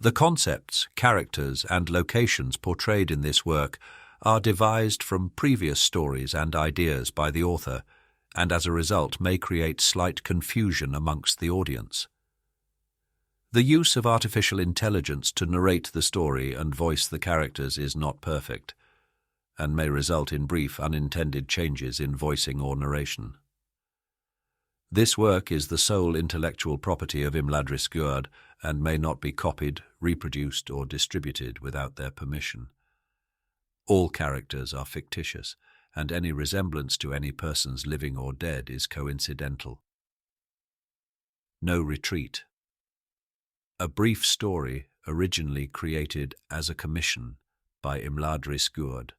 The concepts, characters, and locations portrayed in this work are devised from previous stories and ideas by the author, and as a result may create slight confusion amongst the audience. The use of artificial intelligence to narrate the story and voice the characters is not perfect, and may result in brief unintended changes in voicing or narration. This work is the sole intellectual property of Imlad Restructuring and may not be copied, reproduced, or distributed without their permission. All characters are fictitious, and any resemblance to any persons living or dead is coincidental. No Retreat. A brief story originally created as a commission by Imlad Restructuring.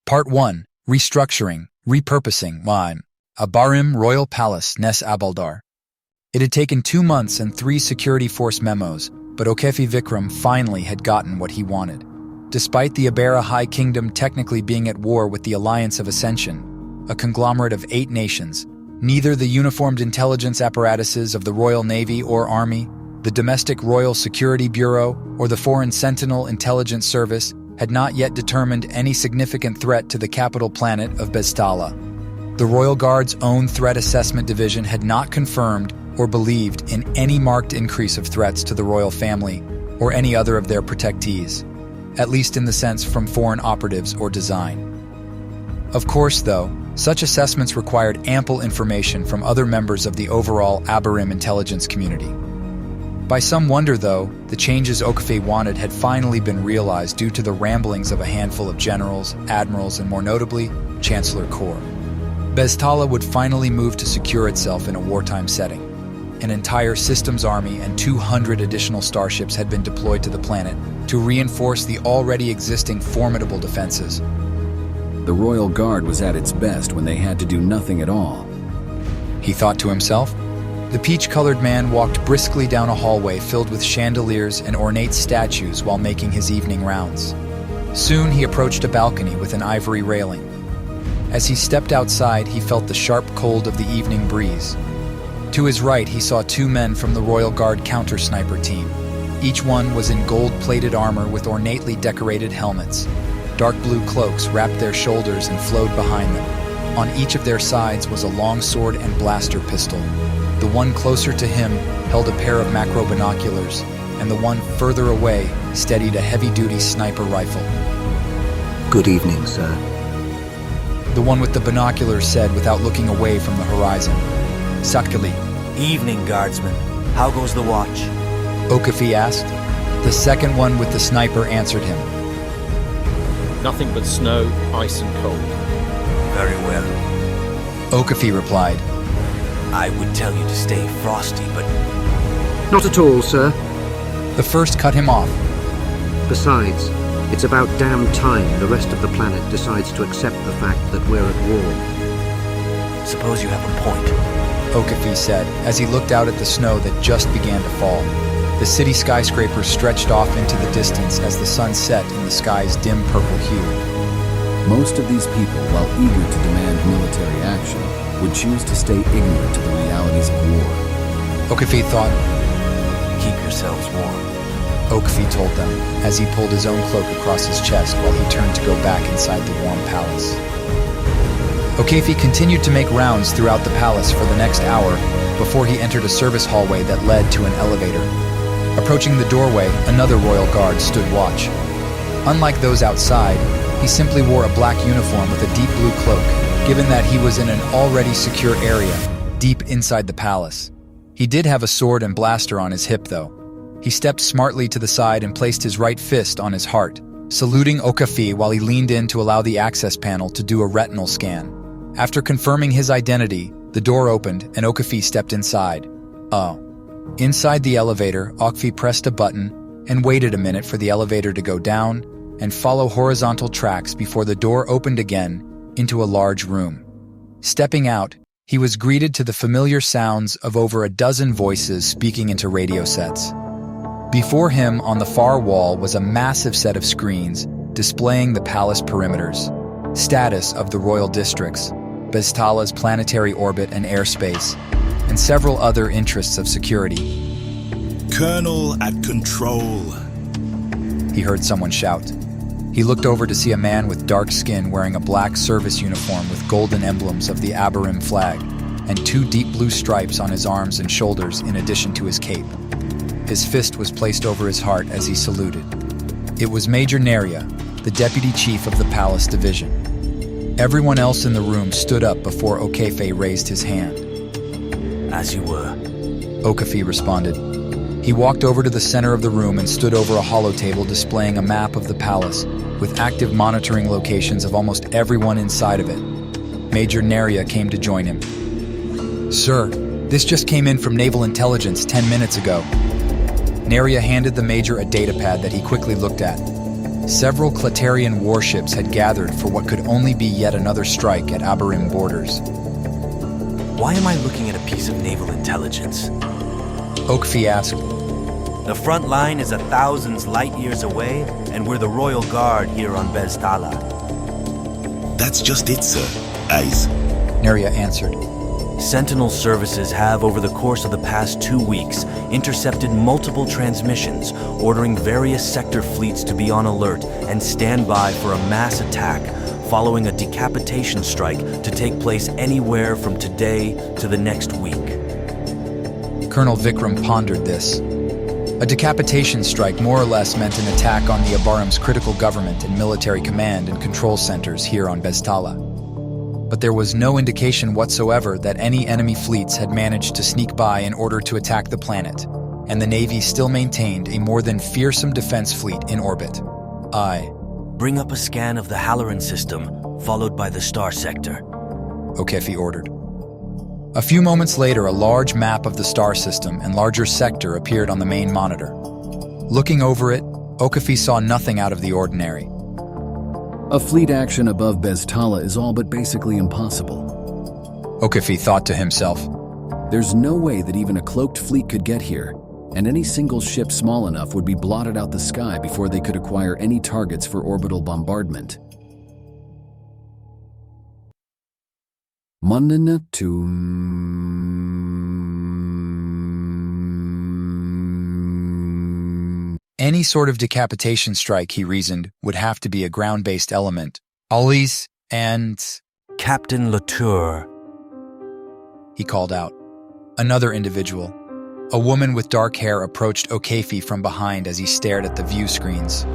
Part 1. Restructuring, Repurposing, Line. Abarim Royal Palace, Nes Abaldar. It had taken 2 months and 3 security force memos, but Okefi Vikram finally had gotten what he wanted. Despite the Abera High Kingdom technically being at war with the Alliance of Ascension, a conglomerate of 8 nations, neither the uniformed intelligence apparatuses of the Royal Navy or Army, the Domestic Royal Security Bureau, or the Foreign Sentinel Intelligence Service had not yet determined any significant threat to the capital planet of Bestala. The Royal Guard's own Threat Assessment Division had not confirmed or believed in any marked increase of threats to the royal family or any other of their protectees, at least in the sense from foreign operatives or design. Of course, though, such assessments required ample information from other members of the overall Abarim intelligence community. By some wonder, though, the changes Okafe wanted had finally been realized due to the ramblings of a handful of generals, admirals, and more notably, Chancellor Kor. Bestala would finally move to secure itself in a wartime setting. An entire systems army and 200 additional starships had been deployed to the planet to reinforce the already existing formidable defenses. The Royal Guard was at its best when they had to do nothing at all, he thought to himself. The peach-colored man walked briskly down a hallway filled with chandeliers and ornate statues while making his evening rounds. Soon he approached a balcony with an ivory railing. As he stepped outside, he felt the sharp cold of the evening breeze. To his right, he saw 2 men from the Royal Guard counter-sniper team. Each one was in gold-plated armor with ornately decorated helmets. Dark blue cloaks wrapped their shoulders and flowed behind them. On each of their sides was a long sword and blaster pistol. The one closer to him held a pair of macro binoculars, and the one further away steadied a heavy-duty sniper rifle. Good evening, sir. The one with the binoculars said without looking away from the horizon. Satkali. Evening, guardsman. How goes the watch? Okafi asked. The second one with the sniper answered him. Nothing but snow, ice, and cold. Very well. Okafi replied. I would tell you to stay frosty, but... Not at all, sir. The first cut him off. Besides, it's about damn time the rest of the planet decides to accept the fact that we're at war. Suppose you have a point. Okafi said, as he looked out at the snow that just began to fall. The city skyscrapers stretched off into the distance as the sun set in the sky's dim purple hue. Most of these people, while eager to demand military action, would choose to stay ignorant to the realities of war. Okafi thought. Keep yourselves warm. Okafi told them, as he pulled his own cloak across his chest while he turned to go back inside the warm palace. Okafi continued to make rounds throughout the palace for the next hour before he entered a service hallway that led to an elevator. Approaching the doorway, another royal guard stood watch. Unlike those outside, he simply wore a black uniform with a deep blue cloak, given that he was in an already secure area, deep inside the palace. He did have a sword and blaster on his hip, though. He stepped smartly to the side and placed his right fist on his heart, saluting Okafi while he leaned in to allow the access panel to do a retinal scan. After confirming his identity, the door opened and Okafi stepped inside. Inside the elevator, Okafi pressed a button and waited a minute for the elevator to go down and follow horizontal tracks before the door opened again into a large room. Stepping out, he was greeted to the familiar sounds of over a dozen voices speaking into radio sets. Before him, on the far wall, was a massive set of screens displaying the palace perimeters, status of the royal districts, Bestala's planetary orbit and airspace, and several other interests of security. Colonel at control. He heard someone shout. He looked over to see a man with dark skin wearing a black service uniform with golden emblems of the Abarim flag and 2 deep blue stripes on his arms and shoulders in addition to his cape. His fist was placed over his heart as he saluted. It was Major Neria, the deputy chief of the palace division. Everyone else in the room stood up before Okefe raised his hand. As you were. Okafe responded. He walked over to the center of the room and stood over a holotable displaying a map of the palace with active monitoring locations of almost everyone inside of it. Major Neria came to join him. "Sir, this just came in from Naval Intelligence 10 minutes ago." Neria handed the Major a datapad that he quickly looked at. Several Clatarian warships had gathered for what could only be yet another strike at Abarim borders. Why am I looking at a piece of naval intelligence? Okefe asked. The front line is 1,000 light years away, and we're the Royal Guard here on Beztala. That's just it, sir. Eyes. Neria answered. Sentinel services have, over the course of the past 2 weeks, intercepted multiple transmissions, ordering various sector fleets to be on alert and stand by for a mass attack following a decapitation strike to take place anywhere from today to the next week. Colonel Vikram pondered this. A decapitation strike more or less meant an attack on the Abarim's critical government and military command and control centers here on Beztala. But there was no indication whatsoever that any enemy fleets had managed to sneak by in order to attack the planet, and the Navy still maintained a more than fearsome defense fleet in orbit. Bring up a scan of the Halloran system, followed by the star sector. Okefe ordered. A few moments later, a large map of the star system and larger sector appeared on the main monitor. Looking over it, Okefe saw nothing out of the ordinary. A fleet action above Beztala is all but basically impossible. Okefe thought to himself. There's no way that even a cloaked fleet could get here, and any single ship small enough would be blotted out the sky before they could acquire any targets for orbital bombardment. Manana to... Any sort of decapitation strike, he reasoned, would have to be a ground-based element. Always and... Captain Latour. He called out. Another individual. A woman with dark hair approached Okefe from behind as he stared at the view screens.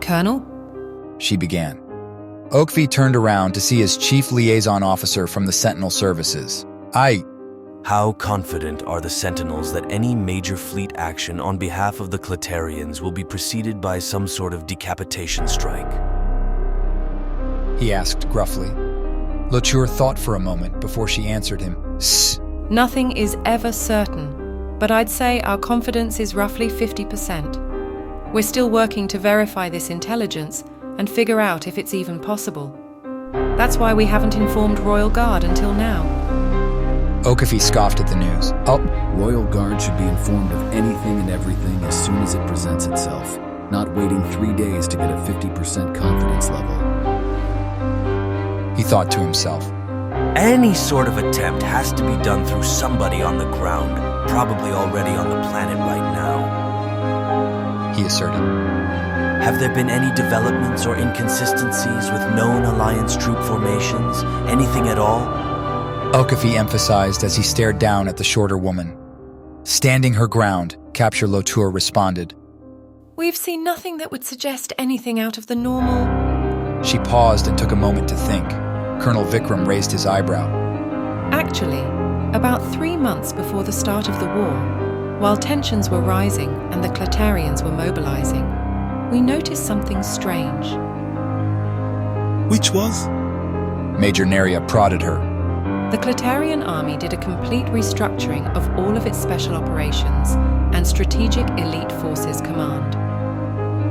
Colonel? She began. Okefe turned around to see his chief liaison officer from the Sentinel Services. How confident are the Sentinels that any major fleet action on behalf of the Clatarians will be preceded by some sort of decapitation strike? He asked gruffly. Latour thought for a moment before she answered him. Sss. Nothing is ever certain, but I'd say our confidence is roughly 50%. We're still working to verify this intelligence and figure out if it's even possible. That's why we haven't informed Royal Guard until now. Okefe scoffed at the news. Royal Guard should be informed of anything and everything as soon as it presents itself, not waiting 3 days to get a 50% confidence level. He thought to himself. Any sort of attempt has to be done through somebody on the ground, probably already on the planet right now. He asserted. Have there been any developments or inconsistencies with known Alliance troop formations? Anything at all? Okefe emphasized as he stared down at the shorter woman. Standing her ground, Capture Latour responded. We've seen nothing that would suggest anything out of the normal. She paused and took a moment to think. Colonel Vikram raised his eyebrow. Actually, about 3 months before the start of the war, while tensions were rising and the Clatarians were mobilizing, we noticed something strange. Which was? Major Neria prodded her. The Clatarian army did a complete restructuring of all of its special operations and strategic elite forces command.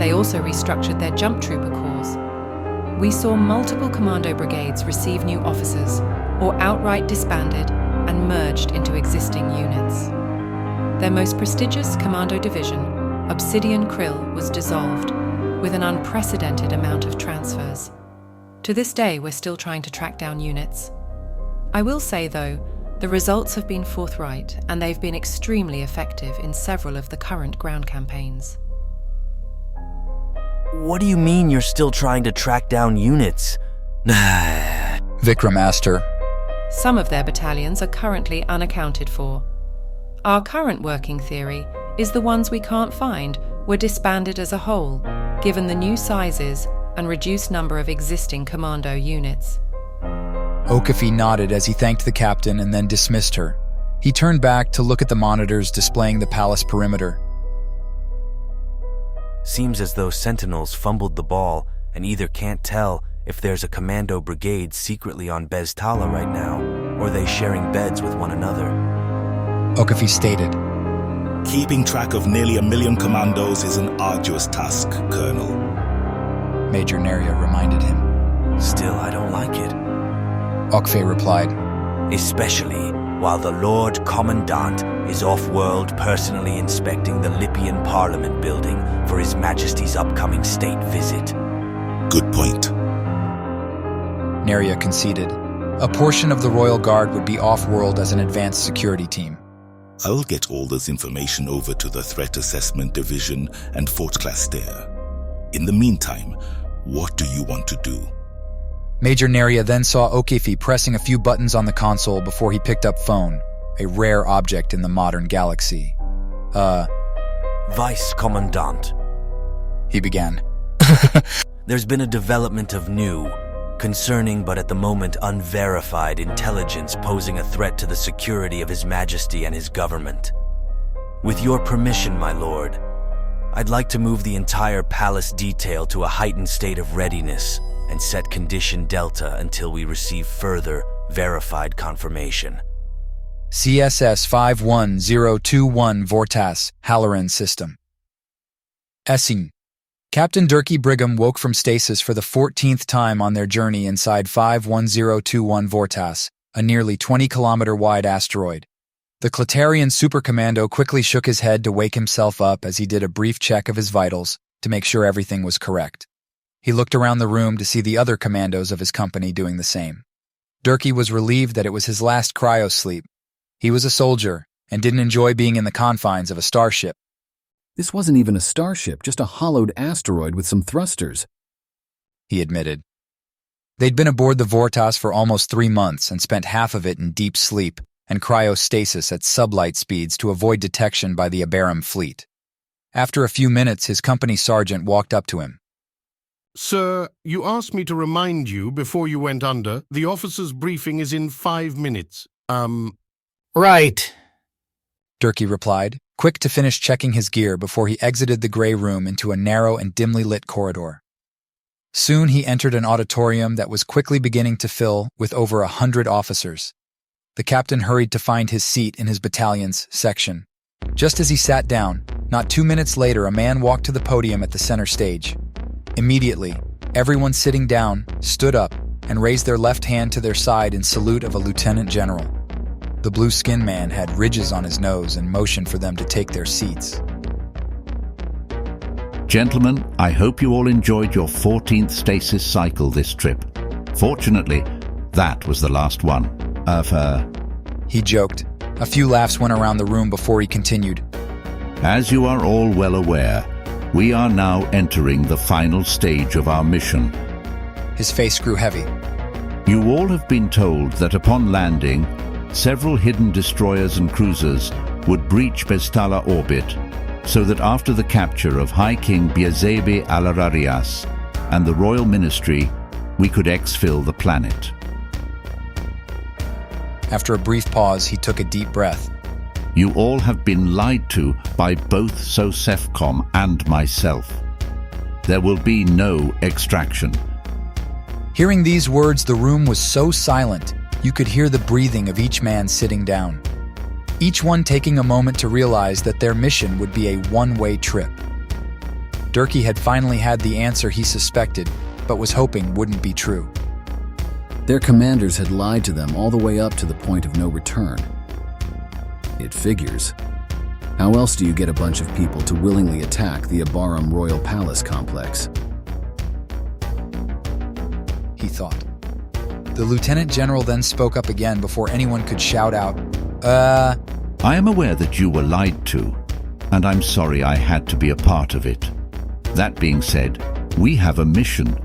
They also restructured their jump trooper corps. We saw multiple commando brigades receive new officers or outright disbanded and merged into existing units. Their most prestigious commando division, Obsidian Krill, was dissolved with an unprecedented amount of transfers. To this day, we're still trying to track down units. I will say, though, The results have been forthright, and they've been extremely effective in several of the current ground campaigns. What do you mean you're still trying to track down units? Vikram asked her. Some of their battalions are currently unaccounted for. Our current working theory is the ones we can't find were disbanded as a whole, given the new sizes and reduced number of existing commando units. Okafi nodded as he thanked the captain and then dismissed her. He turned back to look at the monitors displaying the palace perimeter. Seems as though Sentinels fumbled the ball and either can't tell if there's a commando brigade secretly on Beztala right now, or they sharing beds with one another. Okafi stated. Keeping track of nearly 1 million commandos is an arduous task, Colonel. Major Neria reminded him. Still, I don't like it. Okfe replied. Especially while the Lord Commandant is off-world personally inspecting the Lippian Parliament building for His Majesty's upcoming state visit. Good point. Neria conceded. A portion of the Royal Guard would be off-world as an advanced security team. I will get all this information over to the Threat Assessment Division and Fort Clastair. In the meantime, what do you want to do? Major Neria then saw Okafi pressing a few buttons on the console before he picked up phone, a rare object in the modern galaxy. Vice Commandant, he began. There's been a development of new, concerning but at the moment unverified intelligence posing a threat to the security of His Majesty and his government. With your permission, my lord, I'd like to move the entire palace detail to a heightened state of readiness and set Condition Delta until we receive further verified confirmation. CSS 51021 Vortas, Halloran System. Essing. Captain Durkee Brigham woke from stasis for the 14th time on their journey inside 51021 Vortas, a nearly 20-kilometer-wide asteroid. The Clatarian supercommando quickly shook his head to wake himself up as he did a brief check of his vitals to make sure everything was correct. He looked around the room to see the other commandos of his company doing the same. Durkee was relieved that it was his last cryo-sleep. He was a soldier and didn't enjoy being in the confines of a starship. This wasn't even a starship, just a hollowed asteroid with some thrusters, he admitted. They'd been aboard the Vortas for almost 3 months and spent half of it in deep sleep and cryostasis at sublight speeds to avoid detection by the Abarim fleet. After a few minutes, his company sergeant walked up to him. Sir, you asked me to remind you before you went under, the officer's briefing is in 5 minutes. Right, Durkee replied, quick to finish checking his gear before he exited the gray room into a narrow and dimly lit corridor. Soon he entered an auditorium that was quickly beginning to fill with over 100 officers. The captain hurried to find his seat in his battalion's section. Just as he sat down, not 2 minutes later, a man walked to the podium at the center stage. Immediately, everyone sitting down stood up and raised their left hand to their side in salute of a lieutenant general. The blue-skinned man had ridges on his nose and motioned for them to take their seats. Gentlemen, I hope you all enjoyed your 14th stasis cycle this trip. Fortunately, that was the last one. He joked. A few laughs went around the room before he continued. As you are all well aware, we are now entering the final stage of our mission. His face grew heavy. You all have been told that upon landing, several hidden destroyers and cruisers would breach Beztala orbit, so that after the capture of High King Biazebe Alararias and the Royal Ministry, we could exfil the planet. After a brief pause, he took a deep breath. You all have been lied to by both SOSEFCOM and myself. There will be no extraction. Hearing these words, the room was so silent, you could hear the breathing of each man sitting down. Each one taking a moment to realize that their mission would be a one-way trip. Durkee had finally had the answer he suspected, but was hoping wouldn't be true. Their commanders had lied to them all the way up to the point of no return. It figures. How else do you get a bunch of people to willingly attack the Abarim Royal Palace complex? He thought. The Lieutenant General then spoke up again before anyone could shout out, I am aware that you were lied to, and I'm sorry I had to be a part of it. That being said, we have a mission.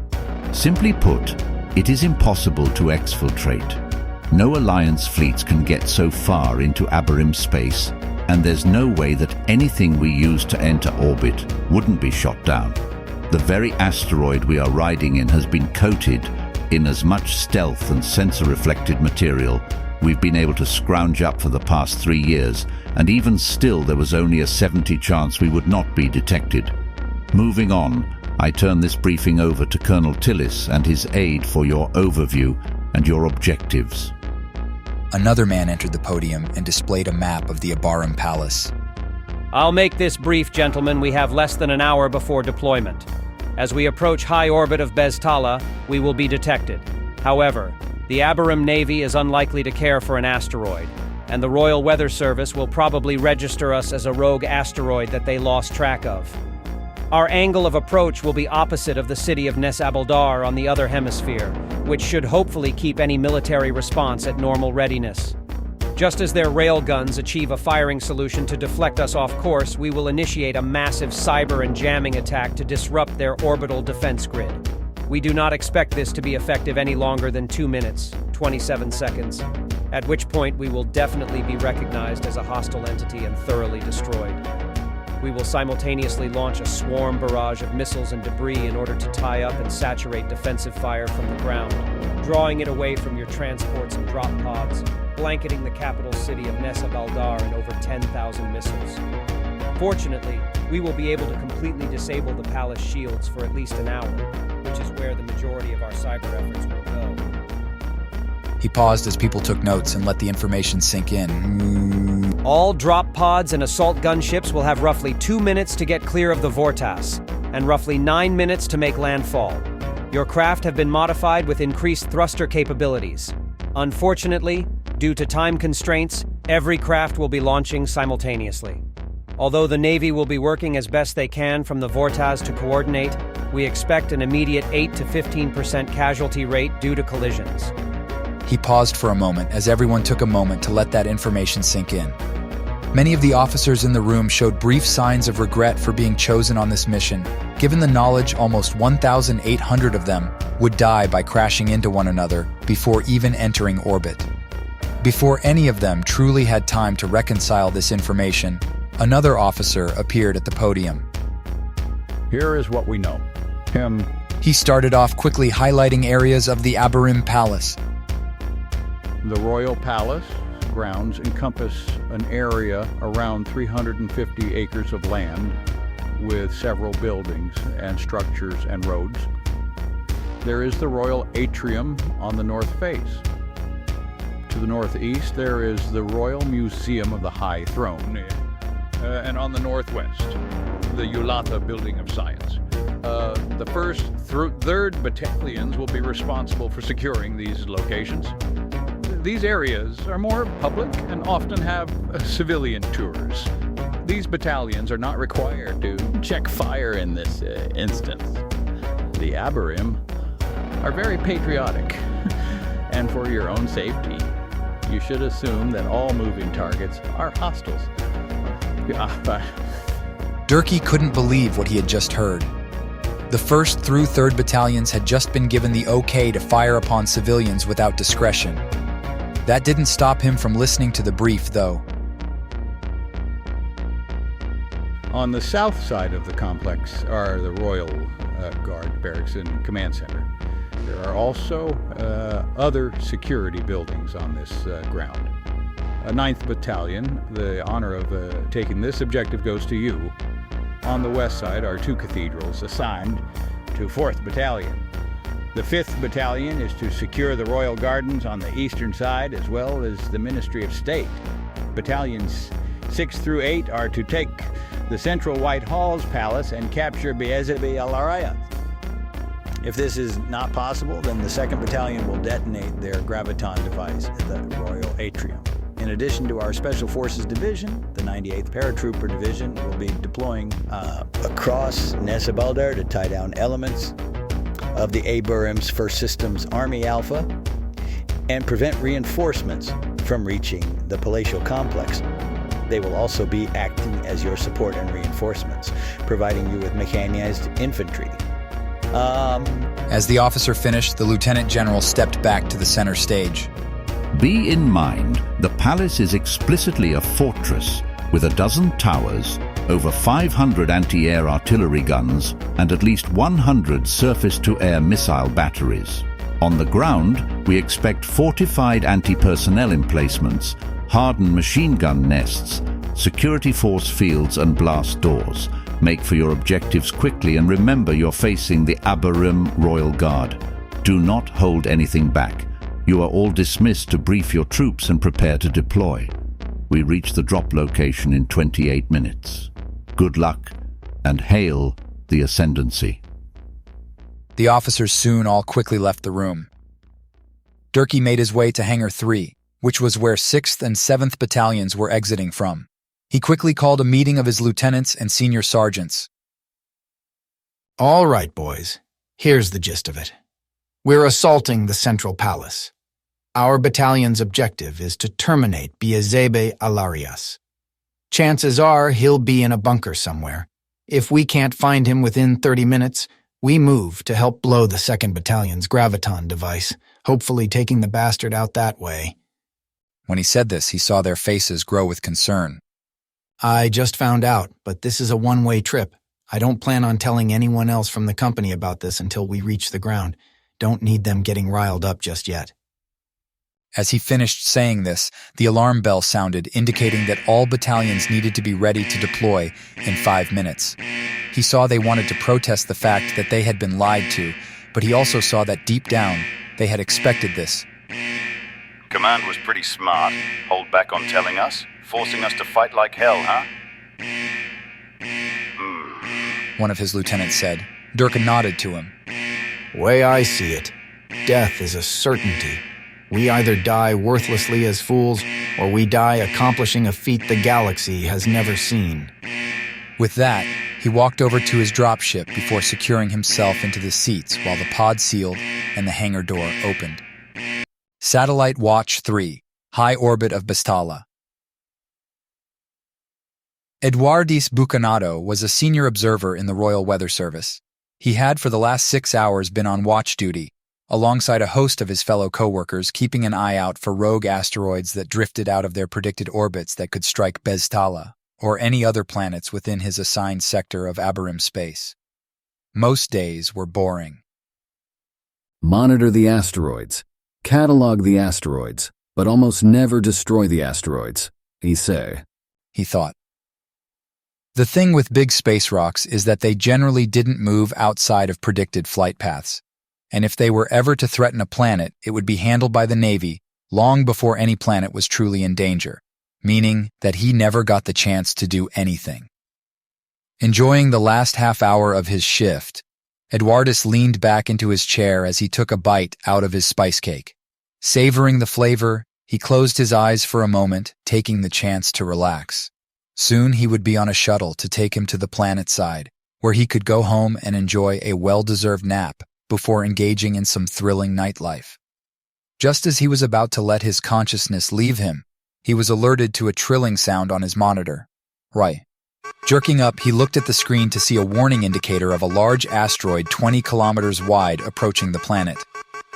Simply put, it is impossible to exfiltrate. No Alliance fleets can get so far into Abarim space, and there's no way that anything we use to enter orbit wouldn't be shot down. The very asteroid we are riding in has been coated in as much stealth and sensor-reflected material we've been able to scrounge up for the past 3 years, and even still there was only a 70% chance we would not be detected. Moving on, I turn this briefing over to Colonel Tillis and his aide for your overview and your objectives. Another man entered the podium and displayed a map of the Abarim Palace. I'll make this brief, gentlemen. We have less than an hour before deployment. As we approach high orbit of Beztala, we will be detected. However, the Abarim Navy is unlikely to care for an asteroid, and the Royal Weather Service will probably register us as a rogue asteroid that they lost track of. Our angle of approach will be opposite of the city of Nes Abaldar on the other hemisphere, which should hopefully keep any military response at normal readiness. Just as their railguns achieve a firing solution to deflect us off course, we will initiate a massive cyber and jamming attack to disrupt their orbital defense grid. We do not expect this to be effective any longer than 2 minutes, 27 seconds, at which point we will definitely be recognized as a hostile entity and thoroughly destroyed. We will simultaneously launch a swarm barrage of missiles and debris in order to tie up and saturate defensive fire from the ground, drawing it away from your transports and drop pods, blanketing the capital city of Nes Abaldar in over 10,000 missiles. Fortunately, we will be able to completely disable the palace shields for at least an hour, which is where the majority of our cyber efforts will go. He paused as people took notes and let the information sink in. All drop pods and assault gunships will have roughly 2 minutes to get clear of the Vortas, and roughly 9 minutes to make landfall. Your craft have been modified with increased thruster capabilities. Unfortunately, due to time constraints, every craft will be launching simultaneously. Although the Navy will be working as best they can from the Vortas to coordinate, we expect an immediate 8 to 15% casualty rate due to collisions. He paused for a moment as everyone took a moment to let that information sink in. Many of the officers in the room showed brief signs of regret for being chosen on this mission, given the knowledge almost 1,800 of them would die by crashing into one another before even entering orbit. Before any of them truly had time to reconcile this information, another officer appeared at the podium. Here is what we know. He started off quickly highlighting areas of the Abarim Palace. The Royal Palace grounds encompass an area around 350 acres of land with several buildings and structures and roads. There is the Royal Atrium on the north face. To the northeast, there is the Royal Museum of the High Throne, and on the northwest, the Yulata Building of Science. The 1st through 3rd Battalions will be responsible for securing these locations. These areas are more public and often have civilian tours. These battalions are not required to check fire in this instance. The Abarim are very patriotic, and for your own safety, you should assume that all moving targets are hostiles. Durkee couldn't believe what he had just heard. The 1st through 3rd Battalions had just been given the okay to fire upon civilians without discretion. That didn't stop him from listening to the brief, though. On the south side of the complex are the Royal Guard Barracks and Command Center. There are also other security buildings on this ground. A 9th Battalion, the honor of taking this objective goes to you. On the west side are 2 cathedrals assigned to 4th Battalion. The 5th Battalion is to secure the Royal Gardens on the eastern side, as well as the Ministry of State. Battalions 6 through 8 are to take the central Whitehall's palace and capture Beelzebub al-Arayat. If this is not possible, then the 2nd Battalion will detonate their graviton device at the Royal Atrium. In addition to our Special Forces Division, the 98th Paratrooper Division will be deploying across Nes Abaldar to tie down elements of the Abarim's First Systems Army Alpha and prevent reinforcements from reaching the palatial complex. They will also be acting as your support and reinforcements, providing you with mechanized infantry. As the officer finished, the lieutenant general stepped back to the center stage. Be in mind, the palace is explicitly a fortress with a dozen towers, over 500 anti-air artillery guns, and at least 100 surface-to-air missile batteries. On the ground, we expect fortified anti-personnel emplacements, hardened machine gun nests, security force fields and blast doors. Make for your objectives quickly and remember you're facing the Abarim Royal Guard. Do not hold anything back. You are all dismissed to brief your troops and prepare to deploy. We reach the drop location in 28 minutes. Good luck, and hail the Ascendancy. The officers soon all quickly left the room. Durkee made his way to Hangar 3, which was where 6th and 7th battalions were exiting from. He quickly called a meeting of his lieutenants and senior sergeants. All right, boys. Here's the gist of it. We're assaulting the Central Palace. Our battalion's objective is to terminate Biazebe Alarias. Chances are he'll be in a bunker somewhere. If we can't find him within 30 minutes, we move to help blow the 2nd Battalion's graviton device, hopefully taking the bastard out that way. When he said this, he saw their faces grow with concern. I just found out, but this is a one-way trip. I don't plan on telling anyone else from the company about this until we reach the ground. Don't need them getting riled up just yet. As he finished saying this, the alarm bell sounded, indicating that all battalions needed to be ready to deploy in 5 minutes. He saw they wanted to protest the fact that they had been lied to, but he also saw that deep down, they had expected this. Command was pretty smart. Hold back on telling us, forcing us to fight like hell, huh? One of his lieutenants said. Durka nodded to him. Way I see it, death is a certainty. We either die worthlessly as fools, or we die accomplishing a feat the galaxy has never seen. With that, he walked over to his dropship before securing himself into the seats while the pod sealed and the hangar door opened. Satellite Watch 3, High Orbit of Bestala. Eduardis Bucanato was a senior observer in the Royal Weather Service. He had for the last 6 hours been on watch duty, alongside a host of his fellow co-workers, keeping an eye out for rogue asteroids that drifted out of their predicted orbits that could strike Bestala, or any other planets within his assigned sector of Abarim space. Most days were boring. Monitor the asteroids. Catalog the asteroids, but almost never destroy the asteroids, he thought. The thing with big space rocks is that they generally didn't move outside of predicted flight paths, and if they were ever to threaten a planet, it would be handled by the Navy long before any planet was truly in danger, meaning that he never got the chance to do anything. Enjoying the last half hour of his shift, Eduardis leaned back into his chair as he took a bite out of his spice cake. Savoring the flavor, he closed his eyes for a moment, taking the chance to relax. Soon he would be on a shuttle to take him to the planet side, where he could go home and enjoy a well-deserved nap before engaging in some thrilling nightlife. Just as he was about to let his consciousness leave him, he was alerted to a trilling sound on his monitor. Right. Jerking up, he looked at the screen to see a warning indicator of a large asteroid 20 kilometers wide approaching the planet.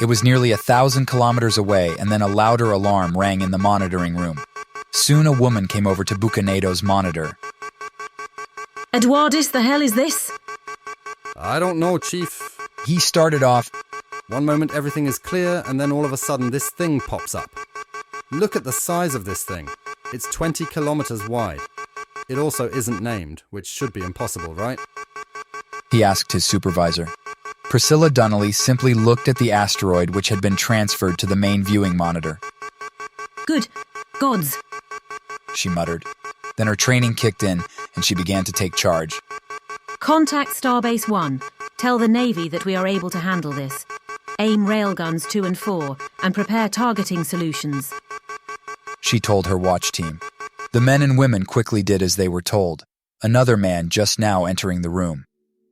It was nearly 1,000 kilometers away, and then a louder alarm rang in the monitoring room. Soon a woman came over to Bucanato's monitor. Eduardis, the hell is this? I don't know, Chief. He started off. One moment everything is clear, and then all of a sudden this thing pops up. Look at the size of this thing. It's 20 kilometers wide. It also isn't named, which should be impossible, right? He asked his supervisor. Priscilla Donnelly simply looked at the asteroid which had been transferred to the main viewing monitor. Good gods, she muttered. Then her training kicked in, and she began to take charge. Contact Starbase 1. Tell the Navy that we are able to handle this. Aim railguns 2 and 4, and prepare targeting solutions, she told her watch team. The men and women quickly did as they were told, another man just now entering the room.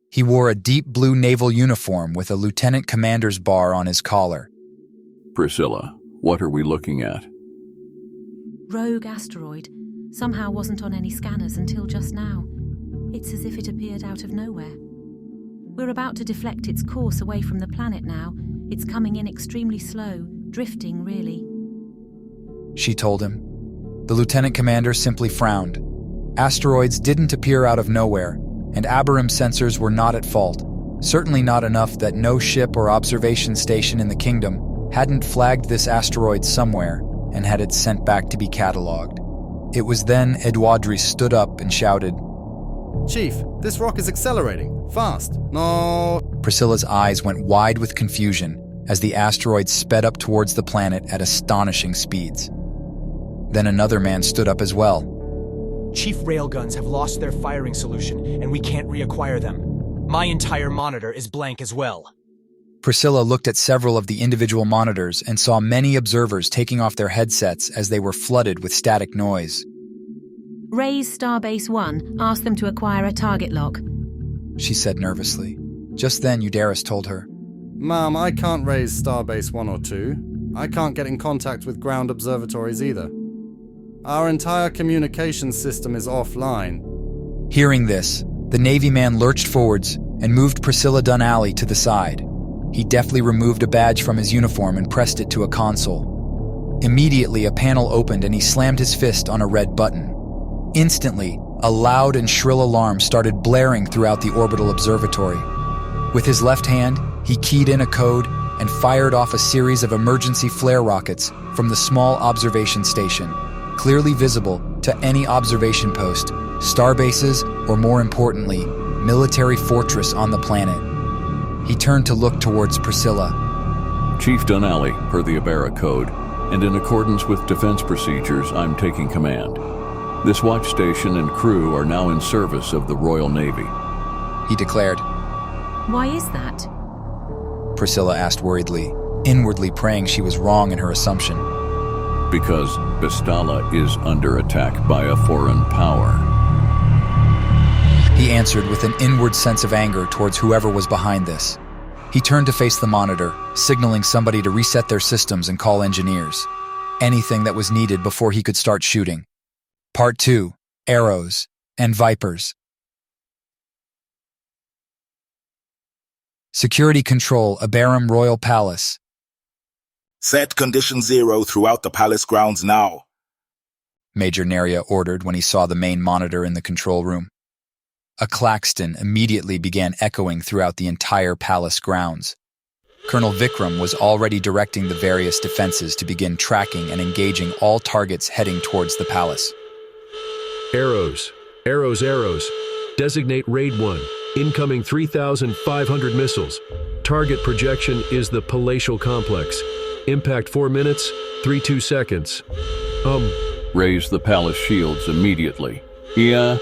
He wore a deep blue naval uniform with a lieutenant commander's bar on his collar. Priscilla, What are we looking at? Rogue asteroid. Somehow wasn't on any scanners until just now. It's as if it appeared out of nowhere. We're about to deflect its course away from the planet now. It's coming in extremely slow, drifting really. She told him. The lieutenant commander simply frowned. Asteroids didn't appear out of nowhere, and Abarim sensors were not at fault. Certainly not enough that no ship or observation station in the kingdom hadn't flagged this asteroid somewhere and had it sent back to be catalogued. It was then Edwadri stood up and shouted, Chief, this rock is accelerating. Fast. No. Priscilla's eyes went wide with confusion as the asteroid sped up towards the planet at astonishing speeds. Then another man stood up as well. Chief railguns have lost their firing solution, and we can't reacquire them. My entire monitor is blank as well. Priscilla looked at several of the individual monitors and saw many observers taking off their headsets as they were flooded with static noise. Raise Starbase 1, ask them to acquire a target lock, she said nervously. Just then, Udaris told her, Ma'am, I can't raise Starbase 1 or 2. I can't get in contact with ground observatories either. Our entire communications system is offline. Hearing this, the Navy man lurched forwards and moved Priscilla Dunalley to the side. He deftly removed a badge from his uniform and pressed it to a console. Immediately, a panel opened and he slammed his fist on a red button. Instantly, a loud and shrill alarm started blaring throughout the orbital observatory. With his left hand, he keyed in a code and fired off a series of emergency flare rockets from the small observation station, clearly visible to any observation post, starbases, or more importantly, military fortress on the planet. He turned to look towards Priscilla. Chief Dunalley, per the Ibarra Code, and in accordance with defense procedures, I'm taking command. This watch station and crew are now in service of the Royal Navy, he declared. Why is that? Priscilla asked worriedly, inwardly praying she was wrong in her assumption. Because Bestala is under attack by a foreign power, he answered with an inward sense of anger towards whoever was behind this. He turned to face the monitor, signaling somebody to reset their systems and call engineers. Anything that was needed before he could start shooting. Part 2, Arrows and Vipers. Security Control, Ibarim Royal Palace. Set condition 0 throughout the palace grounds now, Major Neria ordered when he saw the main monitor in the control room. A klaxon immediately began echoing throughout the entire palace grounds. Colonel Vikram was already directing the various defenses to begin tracking and engaging all targets heading towards the palace. Arrows. Arrows, arrows. Designate Raid 1. Incoming 3,500 missiles. Target projection is the palatial complex. Impact 4 minutes, 32 seconds. Raise the palace shields immediately. Yeah?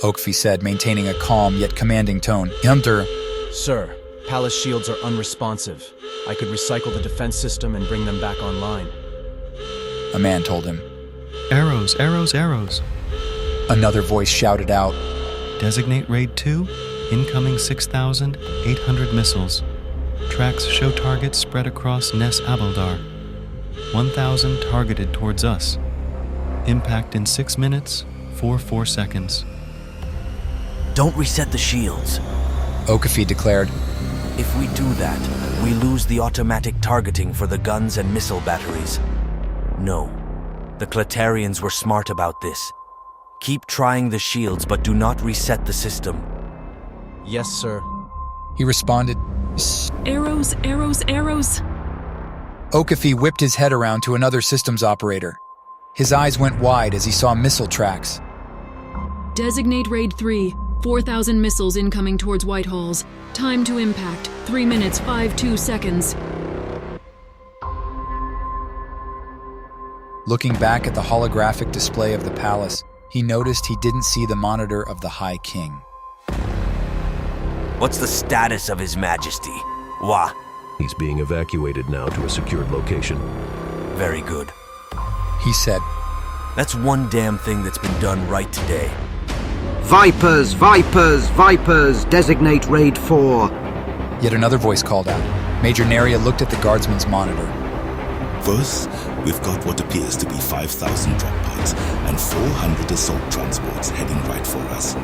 Oakfi said, maintaining a calm yet commanding tone. Hunter. Sir, palace shields are unresponsive. I could recycle the defense system and bring them back online. A man told him. Arrows, arrows, arrows. Another voice shouted out. Designate Raid 2. Incoming 6,800 missiles. Tracks show targets spread across Nes Abaldar. 1,000 targeted towards us. Impact in 6 minutes, 44 seconds. Don't reset the shields, Okafi declared. If we do that, we lose the automatic targeting for the guns and missile batteries. No, the Clatarians were smart about this. Keep trying the shields, but do not reset the system. Yes, sir. He responded. Arrows, arrows, arrows. Okafi whipped his head around to another systems operator. His eyes went wide as he saw missile tracks. Designate Raid 3. 4,000 missiles incoming towards Whitehall's. Time to impact, 3 minutes, 52 seconds. Looking back at the holographic display of the palace, he noticed he didn't see the monitor of the High King. What's the status of His Majesty? Wah. He's being evacuated now to a secured location. Very good, he said. That's one damn thing that's been done right today. Vipers, Vipers, Vipers, designate Raid 4. Yet another voice called out. Major Neria looked at the guardsman's monitor. First, we've got what appears to be 5,000 drop pods and 400 assault transports heading right for us,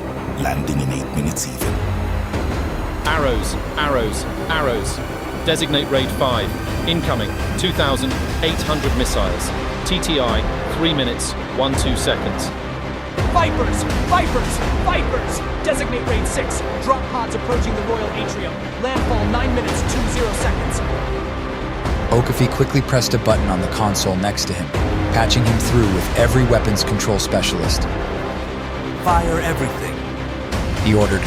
landing in 8 minutes even. Arrows, arrows, arrows. Designate Raid 5. Incoming 2,800 missiles. TTI 3 minutes, 12 seconds. Vipers! Vipers! Vipers! Designate Raid 6. Drop pods approaching the Royal Atrium. Landfall 9 minutes, 20 seconds. Okafi quickly pressed a button on the console next to him, patching him through with every weapons control specialist. Fire everything, he ordered.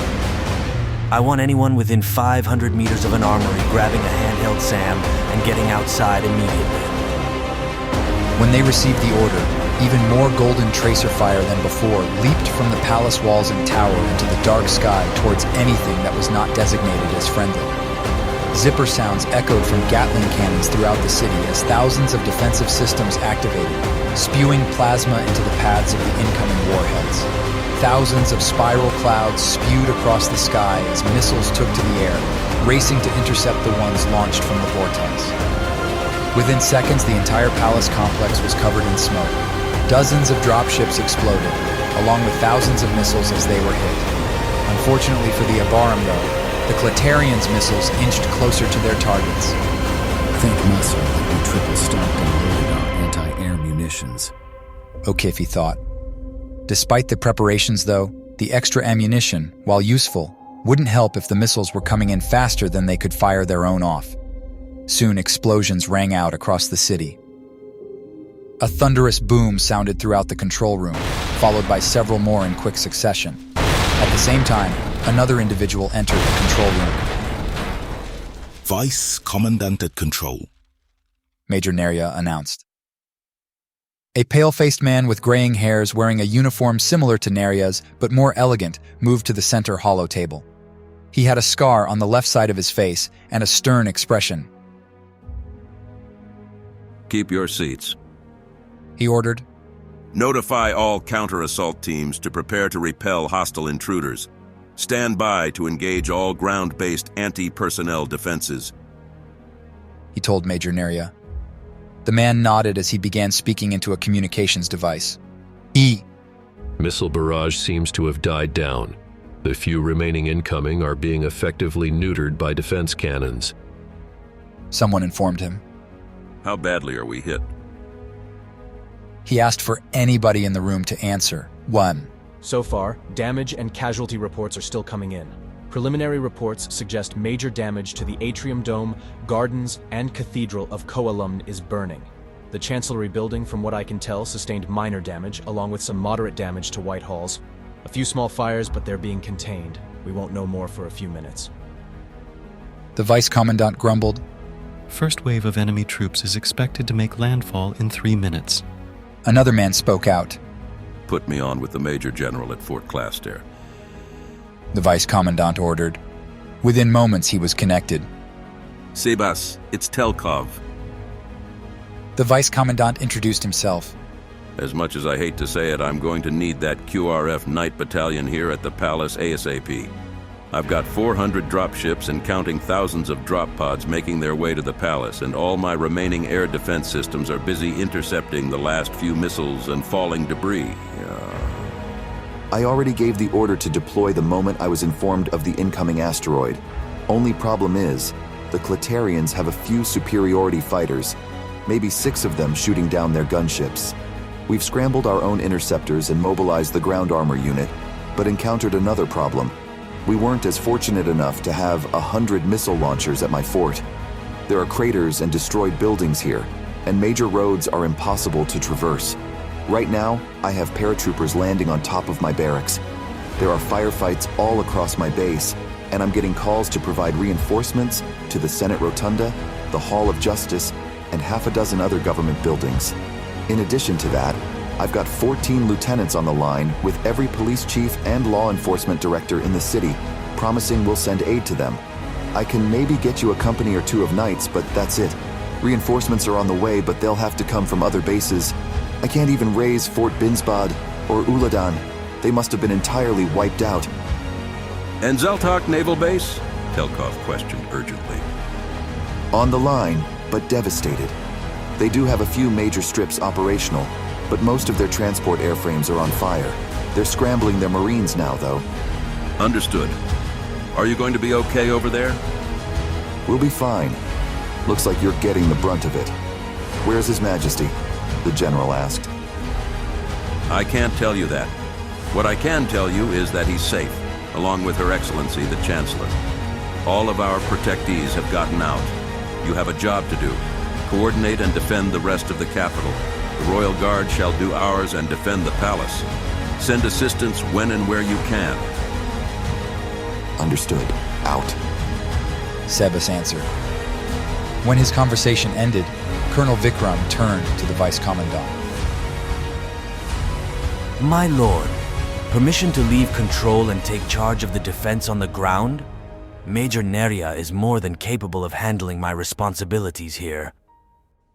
I want anyone within 500 meters of an armory grabbing a handheld SAM and getting outside immediately. When they received the order, even more golden tracer fire than before leaped from the palace walls and tower into the dark sky towards anything that was not designated as friendly. Zipper sounds echoed from Gatling cannons throughout the city as thousands of defensive systems activated, spewing plasma into the paths of the incoming warheads. Thousands of spiral clouds spewed across the sky as missiles took to the air, racing to intercept the ones launched from the vortex. Within seconds, the entire palace complex was covered in smoke. Dozens of dropships exploded, along with thousands of missiles as they were hit. Unfortunately for the Abarim, though, the Cletarians' missiles inched closer to their targets. Thank Muscle that we triple-stocked and loaded our anti-air munitions, O'Keefe thought. Despite the preparations, though, the extra ammunition, while useful, wouldn't help if the missiles were coming in faster than they could fire their own off. Soon explosions rang out across the city. A thunderous boom sounded throughout the control room, followed by several more in quick succession. At the same time, another individual entered the control room. Vice Commandant at Control, Major Neria announced. A pale-faced man with graying hairs wearing a uniform similar to Neria's, but more elegant, moved to the center hollow table. He had a scar on the left side of his face and a stern expression. Keep your seats, he ordered. Notify all counter-assault teams to prepare to repel hostile intruders. Stand by to engage all ground-based anti-personnel defenses, he told Major Neria. The man nodded as he began speaking into a communications device. Missile barrage seems to have died down. The few remaining incoming are being effectively neutered by defense cannons, someone informed him. How badly are we hit? He asked for anybody in the room to answer. 1. So far, damage and casualty reports are still coming in. Preliminary reports suggest major damage to the atrium dome, gardens, and cathedral of Koalumn is burning. The Chancellery building, from what I can tell, sustained minor damage, along with some moderate damage to Whitehall's. A few small fires, but they're being contained. We won't know more for a few minutes. The Vice Commandant grumbled. First wave of enemy troops is expected to make landfall in 3 minutes. Another man spoke out. Put me on with the Major General at Fort Clastair, the Vice Commandant ordered. Within moments, he was connected. Sebas, it's Telkov. The Vice Commandant introduced himself. As much as I hate to say it, I'm going to need that QRF Night Battalion here at the Palace ASAP. I've got 400 dropships and counting thousands of drop pods making their way to the Palace, and all my remaining air defense systems are busy intercepting the last few missiles and falling debris. I already gave the order to deploy the moment I was informed of the incoming asteroid. Only problem is, the Cletarians have a few superiority fighters, maybe 6 of them shooting down their gunships. We've scrambled our own interceptors and mobilized the ground armor unit, but encountered another problem. We weren't as fortunate enough to have 100 missile launchers at my fort. There are craters and destroyed buildings here, and major roads are impossible to traverse. Right now, I have paratroopers landing on top of my barracks. There are firefights all across my base, and I'm getting calls to provide reinforcements to the Senate Rotunda, the Hall of Justice, and half a dozen other government buildings. In addition to that, I've got 14 lieutenants on the line with every police chief and law enforcement director in the city, promising we'll send aid to them. I can maybe get you a company or 2 of knights, but that's it. Reinforcements are on the way, but they'll have to come from other bases. I can't even raise Fort Binsbad or Uladan. They must have been entirely wiped out. And Zeltok Naval Base? Telkov questioned urgently. On the line, but devastated. They do have a few major strips operational, but most of their transport airframes are on fire. They're scrambling their Marines now, though. Understood. Are you going to be okay over there? We'll be fine. Looks like you're getting the brunt of it. Where's His Majesty? The General asked. I can't tell you that. What I can tell you is that he's safe, along with Her Excellency, the Chancellor. All of our protectees have gotten out. You have a job to do. Coordinate and defend the rest of the capital. The Royal Guard shall do ours and defend the palace. Send assistance when and where you can. Understood. Out. Sebas answered. When his conversation ended, Colonel Vikram turned to the Vice Commandant. My lord, permission to leave control and take charge of the defense on the ground? Major Neria is more than capable of handling my responsibilities here.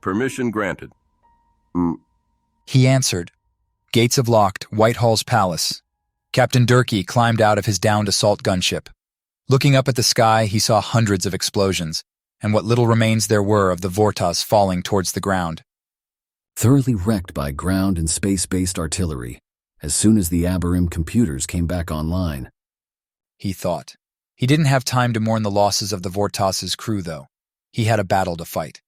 Permission granted. He answered. Gates of locked, Whitehall's palace. Captain Durkee climbed out of his downed assault gunship. Looking up at the sky, he saw hundreds of explosions, and what little remains there were of the Vortas falling towards the ground. Thoroughly wrecked by ground and space-based artillery, as soon as the Abarim computers came back online. He thought. He didn't have time to mourn the losses of the Vortas' crew, though. He had a battle to fight.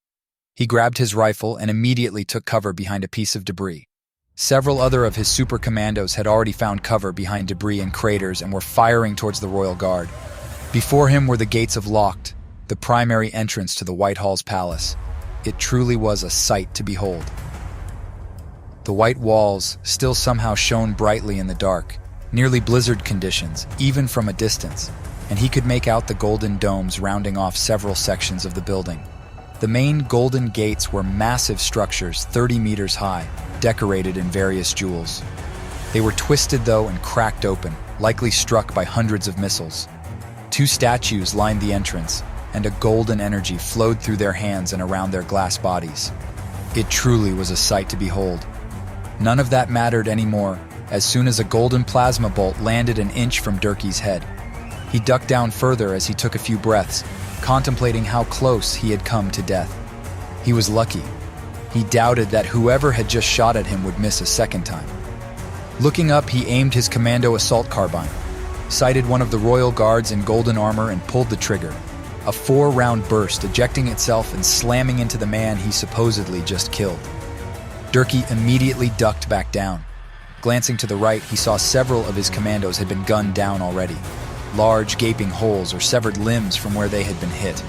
He grabbed his rifle and immediately took cover behind a piece of debris. Several other of his super commandos had already found cover behind debris and craters and were firing towards the Royal Guard. Before him were the gates of Locked, the primary entrance to the Whitehall's palace. It truly was a sight to behold. The white walls still somehow shone brightly in the dark, nearly blizzard conditions, even from a distance, and he could make out the golden domes rounding off several sections of the building. The main golden gates were massive structures 30 meters high, decorated in various jewels. They were twisted, though, and cracked open, likely struck by hundreds of missiles. 2 statues lined the entrance, and a golden energy flowed through their hands and around their glass bodies. It truly was a sight to behold. None of that mattered anymore, as soon as a golden plasma bolt landed an inch from Durkee's head. He ducked down further as he took a few breaths, contemplating how close he had come to death. He was lucky. He doubted that whoever had just shot at him would miss a second time. Looking up, he aimed his commando assault carbine, sighted one of the Royal Guards in golden armor and pulled the trigger. A 4-round burst, ejecting itself and slamming into the man he supposedly just killed. Durkee immediately ducked back down. Glancing to the right, he saw several of his commandos had been gunned down already. Large, gaping holes or severed limbs from where they had been hit.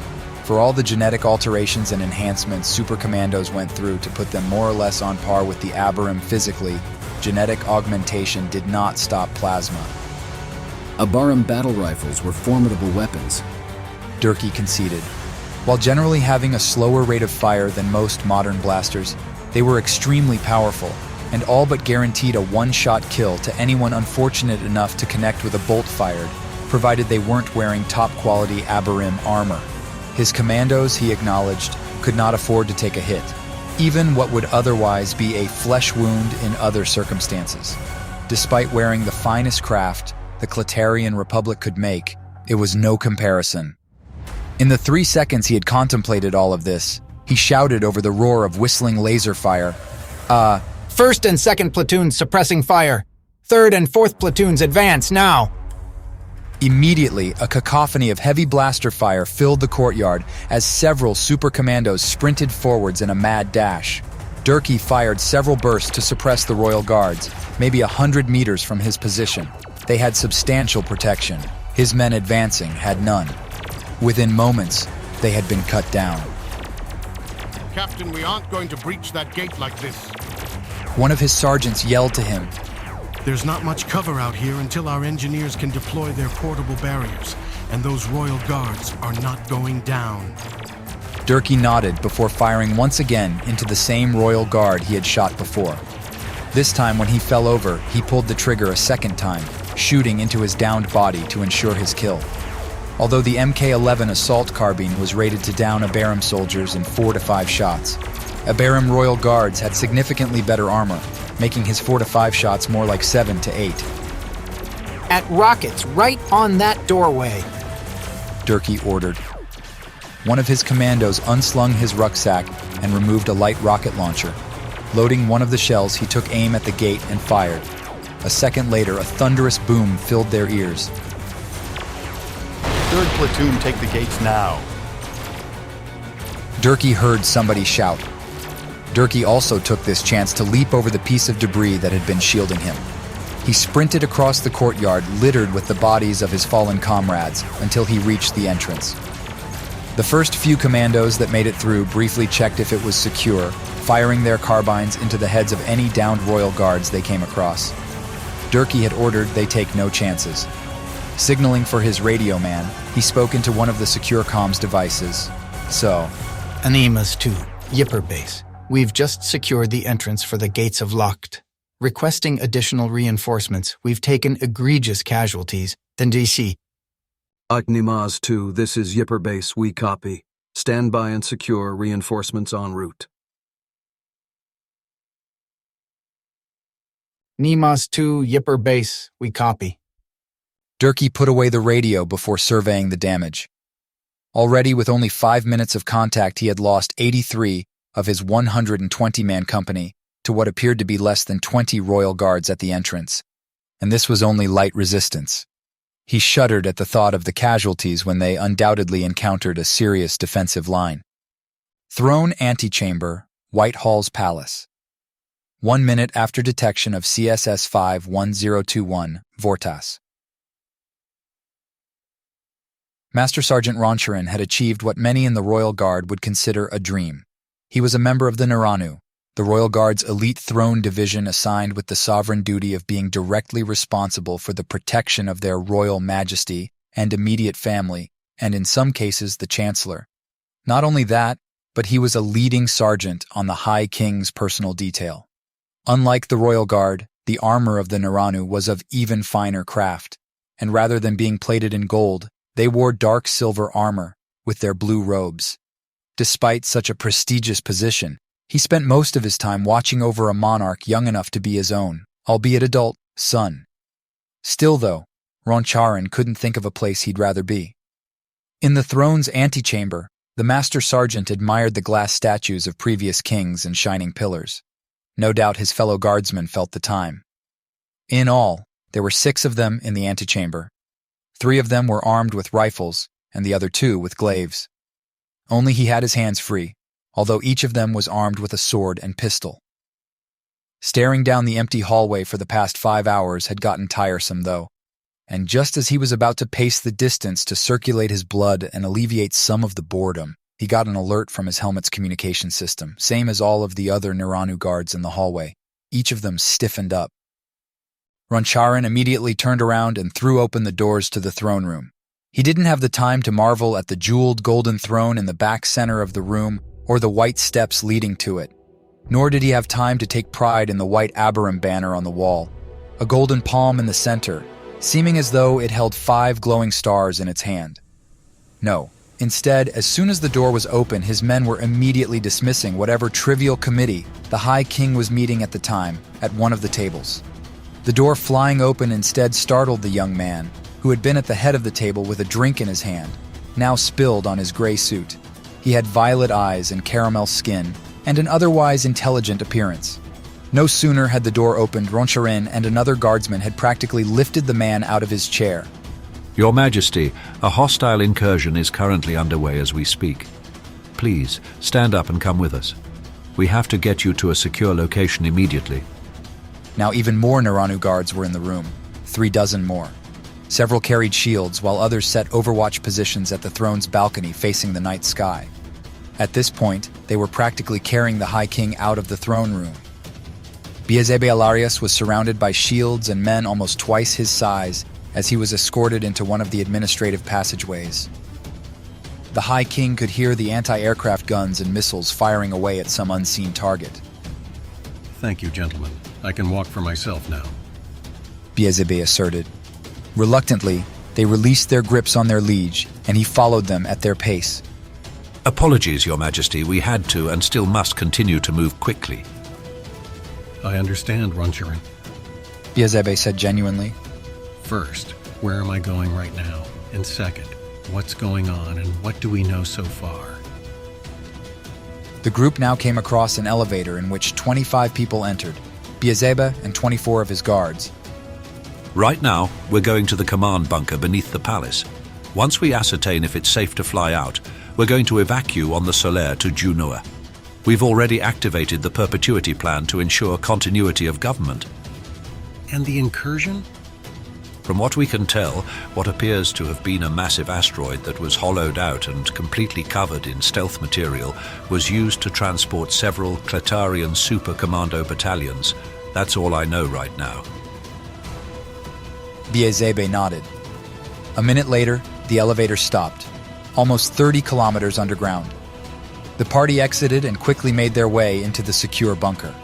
For all the genetic alterations and enhancements Super Commandos went through to put them more or less on par with the Abarim physically, genetic augmentation did not stop plasma. Abarim battle rifles were formidable weapons. Durkee conceded. While generally having a slower rate of fire than most modern blasters, they were extremely powerful, and all but guaranteed a one-shot kill to anyone unfortunate enough to connect with a bolt fired, provided they weren't wearing top-quality Abarim armor. His commandos, he acknowledged, could not afford to take a hit, even what would otherwise be a flesh wound in other circumstances. Despite wearing the finest craft the Cletarian Republic could make, it was no comparison. In the 3 seconds he had contemplated all of this, he shouted over the roar of whistling laser fire, First and second platoons suppressing fire. Third and fourth platoons advance now. Immediately, a cacophony of heavy blaster fire filled the courtyard as several super commandos sprinted forwards in a mad dash. Durkee fired several bursts to suppress the Royal Guards, maybe 100 meters from his position. They had substantial protection. His men advancing had none. Within moments, they had been cut down. Captain, we aren't going to breach that gate like this. One of his sergeants yelled to him. There's not much cover out here until our engineers can deploy their portable barriers, and those Royal Guards are not going down. Durkee nodded before firing once again into the same Royal Guard he had shot before. This time, when he fell over, he pulled the trigger a second time, shooting into his downed body to ensure his kill. Although the Mk-11 assault carbine was rated to down Abarim soldiers in 4 to 5 shots, Abarim Royal Guards had significantly better armor, making his 4 to 5 shots more like 7 to 8. At rockets right on that doorway, Durkee ordered. one of his commandos unslung his rucksack and removed a light rocket launcher. Loading one of the shells, he took aim at the gate and fired. A second later, a thunderous boom filled their ears. 3rd platoon, take the gates now. Durkee heard somebody shout. Durkee also took this chance to leap over the piece of debris that had been shielding him. He sprinted across the courtyard littered with the bodies of his fallen comrades until he reached the entrance. The first few commandos that made it through briefly checked if it was secure, firing their carbines into the heads of any downed royal guards they came across. Durkee had ordered they take no chances. Signaling for his radio man, he spoke into one of the secure comms devices. So, Animas 2, Yipper Base. We've just secured the entrance for the gates of Locht. Requesting additional reinforcements, we've taken egregious casualties. Then DC. Animas 2, this is Yipper Base, we copy. Stand by and secure, reinforcements en route. Nimas 2, Yipper Base, we copy. Durkee put away the radio before surveying the damage. Already, with only 5 minutes of contact, he had lost 83 of his 120-man company to what appeared to be less than 20 royal guards at the entrance. And this was only light resistance. He shuddered at the thought of the casualties when they undoubtedly encountered a serious defensive line. Throne Antechamber, Whitehall's Palace. 1 minute after detection of CSS 51021, Vortas. Master Sergeant Roncharin had achieved what many in the Royal Guard would consider a dream. He was a member of the Naranu, the Royal Guard's elite throne division assigned with the sovereign duty of being directly responsible for the protection of their Royal Majesty and immediate family, and in some cases the Chancellor. Not only that, but he was a leading sergeant on the High King's personal detail. Unlike the Royal Guard, the armor of the Naranu was of even finer craft, and rather than being plated in gold, they wore dark silver armor with their blue robes. Despite such a prestigious position, he spent most of his time watching over a monarch young enough to be his own, albeit adult, son. Still, though, Roncharin couldn't think of a place he'd rather be. In the throne's antechamber, the Master Sergeant admired the glass statues of previous kings and shining pillars. No doubt his fellow guardsmen felt the time. In all, there were 6 of them in the antechamber. 3 of them were armed with rifles, and the other 2 with glaives. Only he had his hands free, although each of them was armed with a sword and pistol. Staring down the empty hallway for the past 5 hours had gotten tiresome, though, and just as he was about to pace the distance to circulate his blood and alleviate some of the boredom, he got an alert from his helmet's communication system, same as all of the other Naranu guards in the hallway. Each of them stiffened up. Roncharin immediately turned around and threw open the doors to the throne room. He didn't have the time to marvel at the jeweled golden throne in the back center of the room or the white steps leading to it. Nor did he have time to take pride in the white Abiram banner on the wall, a golden palm in the center, seeming as though it held 5 glowing stars in its hand. No. Instead, as soon as the door was open, his men were immediately dismissing whatever trivial committee the High King was meeting at the time at one of the tables. The door flying open instead startled the young man, who had been at the head of the table with a drink in his hand, now spilled on his gray suit. He had violet eyes and caramel skin, and an otherwise intelligent appearance. No sooner had the door opened, Roncharin and another guardsman had practically lifted the man out of his chair. Your Majesty, a hostile incursion is currently underway as we speak. Please, stand up and come with us. We have to get you to a secure location immediately. Now even more Naranu guards were in the room, 3 dozen more. Several carried shields, while others set overwatch positions at the throne's balcony facing the night sky. At this point, they were practically carrying the High King out of the throne room. Biazebe Alarius was surrounded by shields and men almost twice his size as he was escorted into one of the administrative passageways. The High King could hear the anti-aircraft guns and missiles firing away at some unseen target. Thank you, gentlemen. I can walk for myself now, Biazebe asserted. Reluctantly, they released their grips on their liege, and he followed them at their pace. Apologies, Your Majesty. We had to and still must continue to move quickly. I understand, Roncharin. Biazebe said genuinely. First, where am I going right now? And second, What's going on, and what do we know so far? The group now came across an elevator in which 25 people entered, Beelzebub and 24 of his guards. Right now, we're going to the command bunker beneath the palace. Once we ascertain if it's safe to fly out, we're going to evacuate on the Solaire to Junua. We've already activated the perpetuity plan to ensure continuity of government. And the incursion? From what we can tell, what appears to have been a massive asteroid that was hollowed out and completely covered in stealth material was used to transport several Cletarian super commando battalions. That's all I know right now. Beelzebub nodded. A minute later, the elevator stopped, almost 30 kilometers underground. The party exited and quickly made their way into the secure bunker.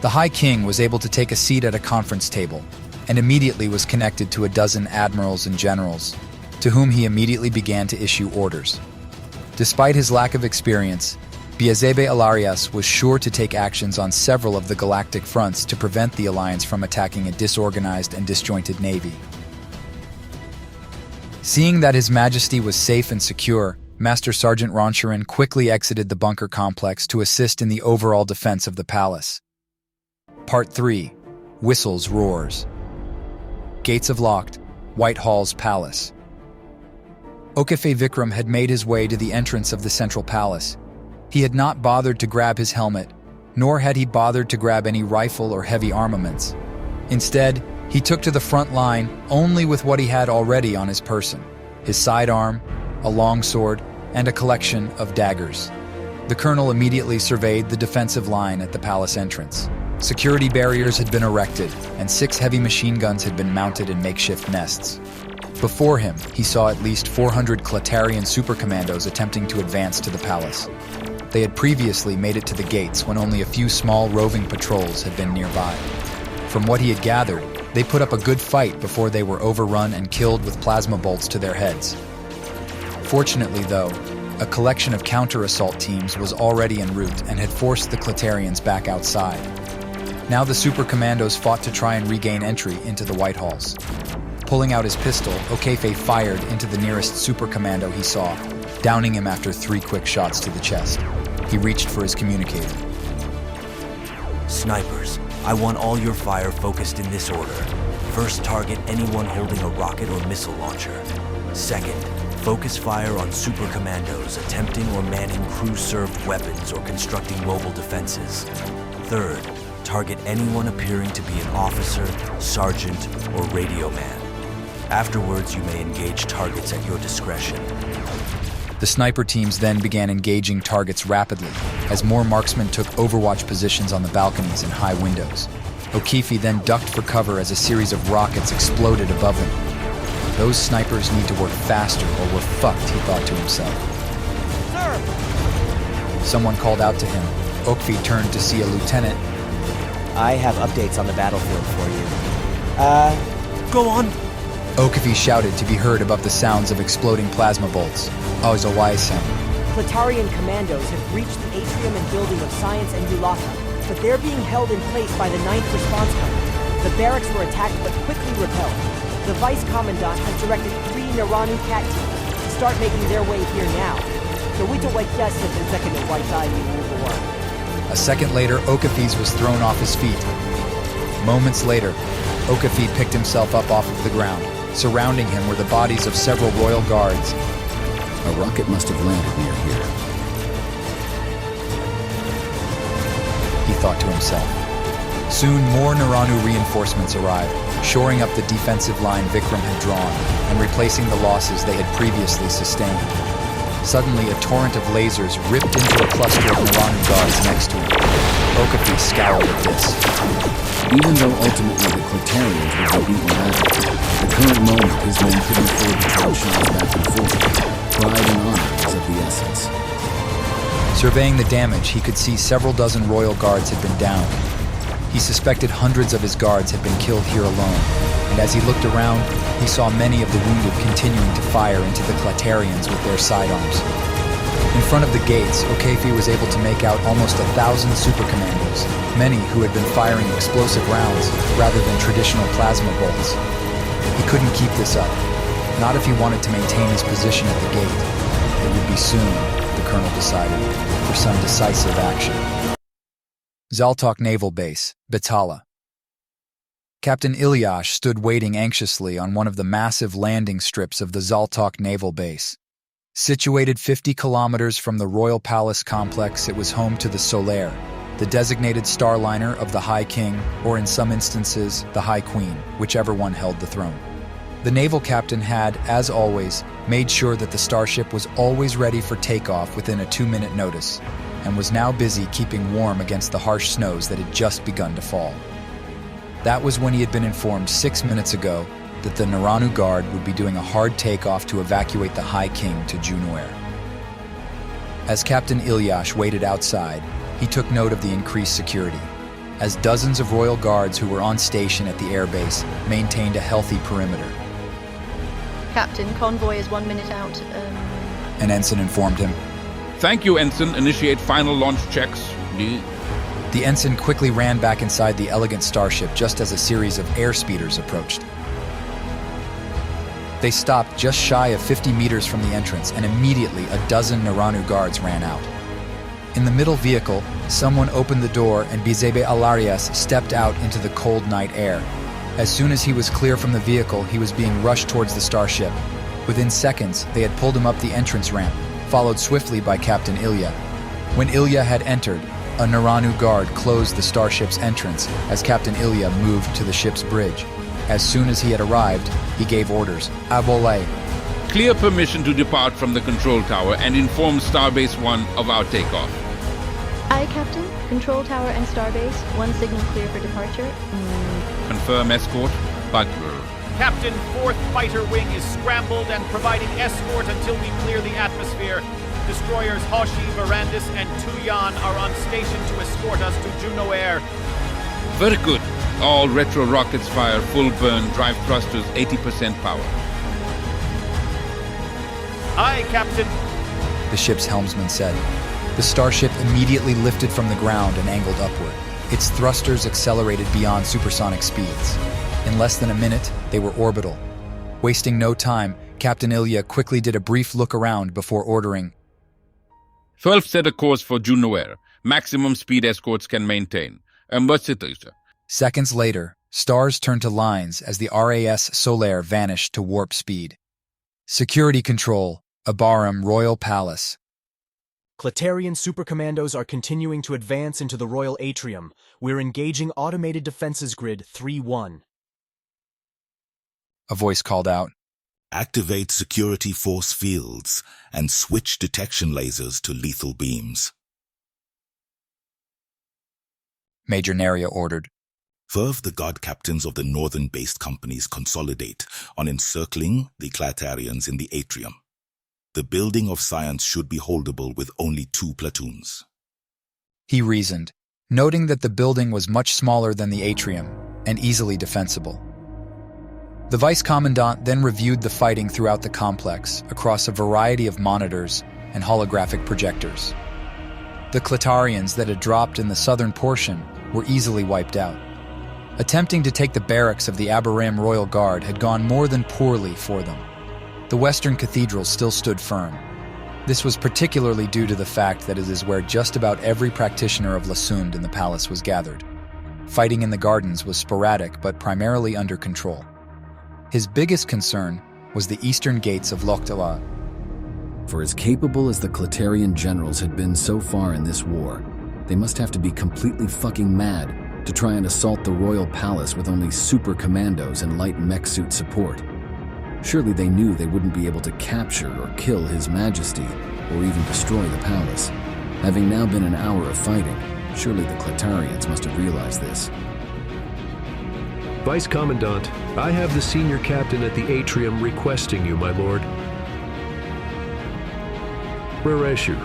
The High King was able to take a seat at a conference table and immediately was connected to a dozen admirals and generals, to whom he immediately began to issue orders. Despite his lack of experience, Beelzebub Alarias was sure to take actions on several of the galactic fronts to prevent the Alliance from attacking a disorganized and disjointed navy. Seeing that His Majesty was safe and secure, Master Sergeant Roncherin quickly exited the bunker complex to assist in the overall defense of the palace. Part 3. Whistles Roars. Gates of Locked, Whitehall's Palace. Okefe Vikram had made his way to the entrance of the central palace. He had not bothered to grab his helmet, nor had he bothered to grab any rifle or heavy armaments. Instead, he took to the front line only with what he had already on his person: his sidearm, a long sword, and a collection of daggers. The colonel immediately surveyed the defensive line at the palace entrance. Security barriers had been erected, and 6 heavy machine guns had been mounted in makeshift nests. Before him, he saw at least 400 Cletarian supercommandos attempting to advance to the palace. They had previously made it to the gates when only a few small roving patrols had been nearby. From what he had gathered, they put up a good fight before they were overrun and killed with plasma bolts to their heads. Fortunately, though, a collection of counter-assault teams was already en route and had forced the Cletarians back outside. Now the super commandos fought to try and regain entry into the White Halls. Pulling out his pistol, Okefe fired into the nearest super commando he saw, downing him after 3 quick shots to the chest. He reached for his communicator. Snipers, I want all your fire focused in this order. First, target anyone holding a rocket or missile launcher. Second, focus fire on super commandos attempting or manning crew-served weapons or constructing mobile defenses. Third, target anyone appearing to be an officer, sergeant, or radio man. Afterwards, you may engage targets at your discretion. The sniper teams then began engaging targets rapidly, as more marksmen took overwatch positions on the balconies and high windows. Okefe then ducked for cover as a series of rockets exploded above him. Those snipers need to work faster or we're fucked, he thought to himself. Sir! Someone called out to him. Okefe turned to see a lieutenant. I have updates on the battlefield for you. Go on! Okefe shouted to be heard above the sounds of exploding plasma bolts. Ozawaisen. Cletarian commandos have breached the atrium and building of Science and Ulata, but they're being held in place by the 9th Response Company. The barracks were attacked but quickly repelled. The Vice Commandant has directed 3 Naranu Cat teams to start making their way here now. A second later, Okefes was thrown off his feet. Moments later, Okefe picked himself up off of the ground. Surrounding him were the bodies of several royal guards. A rocket must have landed near here, he thought to himself. Soon more Naranu reinforcements arrived, shoring up the defensive line Vikram had drawn and replacing the losses they had previously sustained. Suddenly, a torrent of lasers ripped into a cluster of Naranu guards next to him. Okefe scowled at this. Even though ultimately the Cletarians would be beaten back, at the current moment his men couldn't afford to trade shots back and forth. Pride and honor was of the essence. Surveying the damage, he could see several dozen royal guards had been downed. He suspected hundreds of his guards had been killed here alone, and as he looked around, he saw many of the wounded continuing to fire into the Cletarians with their sidearms. In front of the gates, Okefe was able to make out almost 1,000 supercommandos, many who had been firing explosive rounds rather than traditional plasma bolts. He couldn't keep this up. Not if he wanted to maintain his position at the gate. It would be soon, the colonel decided, for some decisive action. Zaltok Naval Base, Bitala. Captain Ilyash stood waiting anxiously on one of the massive landing strips of the Zaltok Naval Base. Situated 50 kilometers from the Royal Palace complex, it was home to the Solaire, the designated starliner of the High King, or in some instances, the High Queen, whichever one held the throne. The naval captain had, as always, made sure that the starship was always ready for takeoff within a 2-minute notice, and was now busy keeping warm against the harsh snows that had just begun to fall. That was when he had been informed 6 minutes ago that the Naranu Guard would be doing a hard takeoff to evacuate the High King to Junoer. As Captain Ilyash waited outside, he took note of the increased security, as dozens of royal guards who were on station at the airbase maintained a healthy perimeter. Captain, convoy is 1 minute out. An ensign informed him. Thank you, Ensign. Initiate final launch checks. The ensign quickly ran back inside the elegant starship just as a series of airspeeders approached. They stopped just shy of 50 meters from the entrance, and immediately a dozen Naranu guards ran out. In the middle vehicle, someone opened the door and Bizebe Alarias stepped out into the cold night air. As soon as he was clear from the vehicle, he was being rushed towards the starship. Within seconds, they had pulled him up the entrance ramp, followed swiftly by Captain Ilya. When Ilya had entered, a Naranu guard closed the starship's entrance as Captain Ilya moved to the ship's bridge. As soon as he had arrived, he gave orders. Abole. Clear permission to depart from the control tower and inform Starbase 1 of our takeoff. Aye, Captain. Control tower and Starbase. 1 signal clear for departure. Confirm escort, Butler. Captain, 4th Fighter Wing is scrambled and providing escort until we clear the atmosphere. Destroyers Hoshi, Verandis, and Tuyan are on station to escort us to Juno Air. Very good. All retro rockets fire full burn, drive thrusters 80% power. Aye, Captain. The ship's helmsman said. The starship immediately lifted from the ground and angled upward. Its thrusters accelerated beyond supersonic speeds. In less than a minute, they were orbital. Wasting no time, Captain Ilya quickly did a brief look around before ordering, 12 set a course for Juno Air. Maximum speed escorts can maintain. Seconds later, stars turned to lines as the RAS Solaire vanished to warp speed. Security control, Abarim Royal Palace. Cletarian supercommandos are continuing to advance into the Royal Atrium. We're engaging Automated Defenses Grid 3-1. A voice called out. Activate security force fields and switch detection lasers to lethal beams. Major Neria ordered. 12 the guard captains of the northern-based companies consolidate on encircling the Cletarians in the atrium. The building of science should be holdable with only 2 platoons. He reasoned, noting that the building was much smaller than the atrium and easily defensible. The Vice Commandant then reviewed the fighting throughout the complex across a variety of monitors and holographic projectors. The Cletarians that had dropped in the southern portion were easily wiped out. Attempting to take the barracks of the Abarim Royal Guard had gone more than poorly for them. The Western Cathedral still stood firm. This was particularly due to the fact that it is where just about every practitioner of Lasund in the palace was gathered. Fighting in the gardens was sporadic but primarily under control. His biggest concern was the eastern gates of Lokhtala. For as capable as the Cletarian generals had been so far in this war, they must have to be completely fucking mad to try and assault the royal palace with only super commandos and light mech suit support. Surely they knew they wouldn't be able to capture or kill His Majesty, or even destroy the palace. Having now been an hour of fighting, surely the Cletarians must have realized this. Vice Commandant, I have the senior captain at the atrium requesting you, my lord. Rereshu.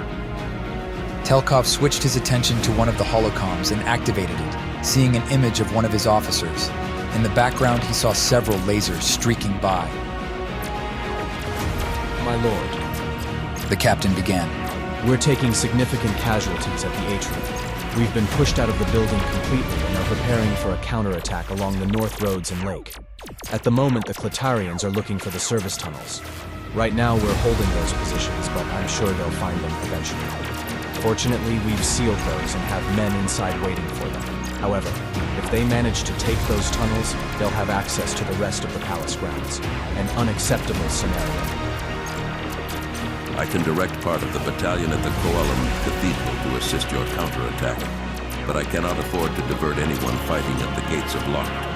Telkov switched his attention to one of the holocoms and activated it, seeing an image of one of his officers. In the background, he saw several lasers streaking by. My lord. The captain began. We're taking significant casualties at the atrium. We've been pushed out of the building completely and are preparing for a counterattack along the north roads and lake. At the moment, the Cletarians are looking for the service tunnels. Right now, we're holding those positions, but I'm sure they'll find them eventually. Fortunately, we've sealed those and have men inside waiting for them. However, if they manage to take those tunnels, they'll have access to the rest of the palace grounds. An unacceptable scenario. I can direct part of the battalion at the Koalam Cathedral to assist your counterattack, but I cannot afford to divert anyone fighting at the gates of Locke.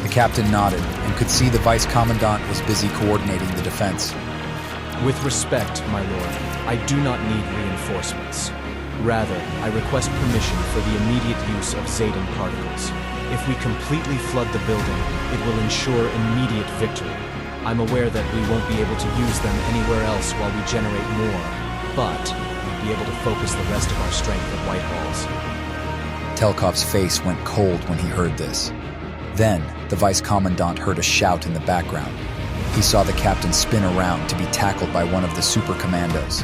The captain nodded and could see the vice commandant was busy coordinating the defense. With respect, my lord, I do not need reinforcements. Rather, I request permission for the immediate use of Zayden particles. If we completely flood the building, it will ensure immediate victory. I'm aware that we won't be able to use them anywhere else while we generate more, but we'll be able to focus the rest of our strength at Whitehall's. Telkov's face went cold when he heard this. Then, the vice commandant heard a shout in the background. He saw the captain spin around to be tackled by one of the super commandos.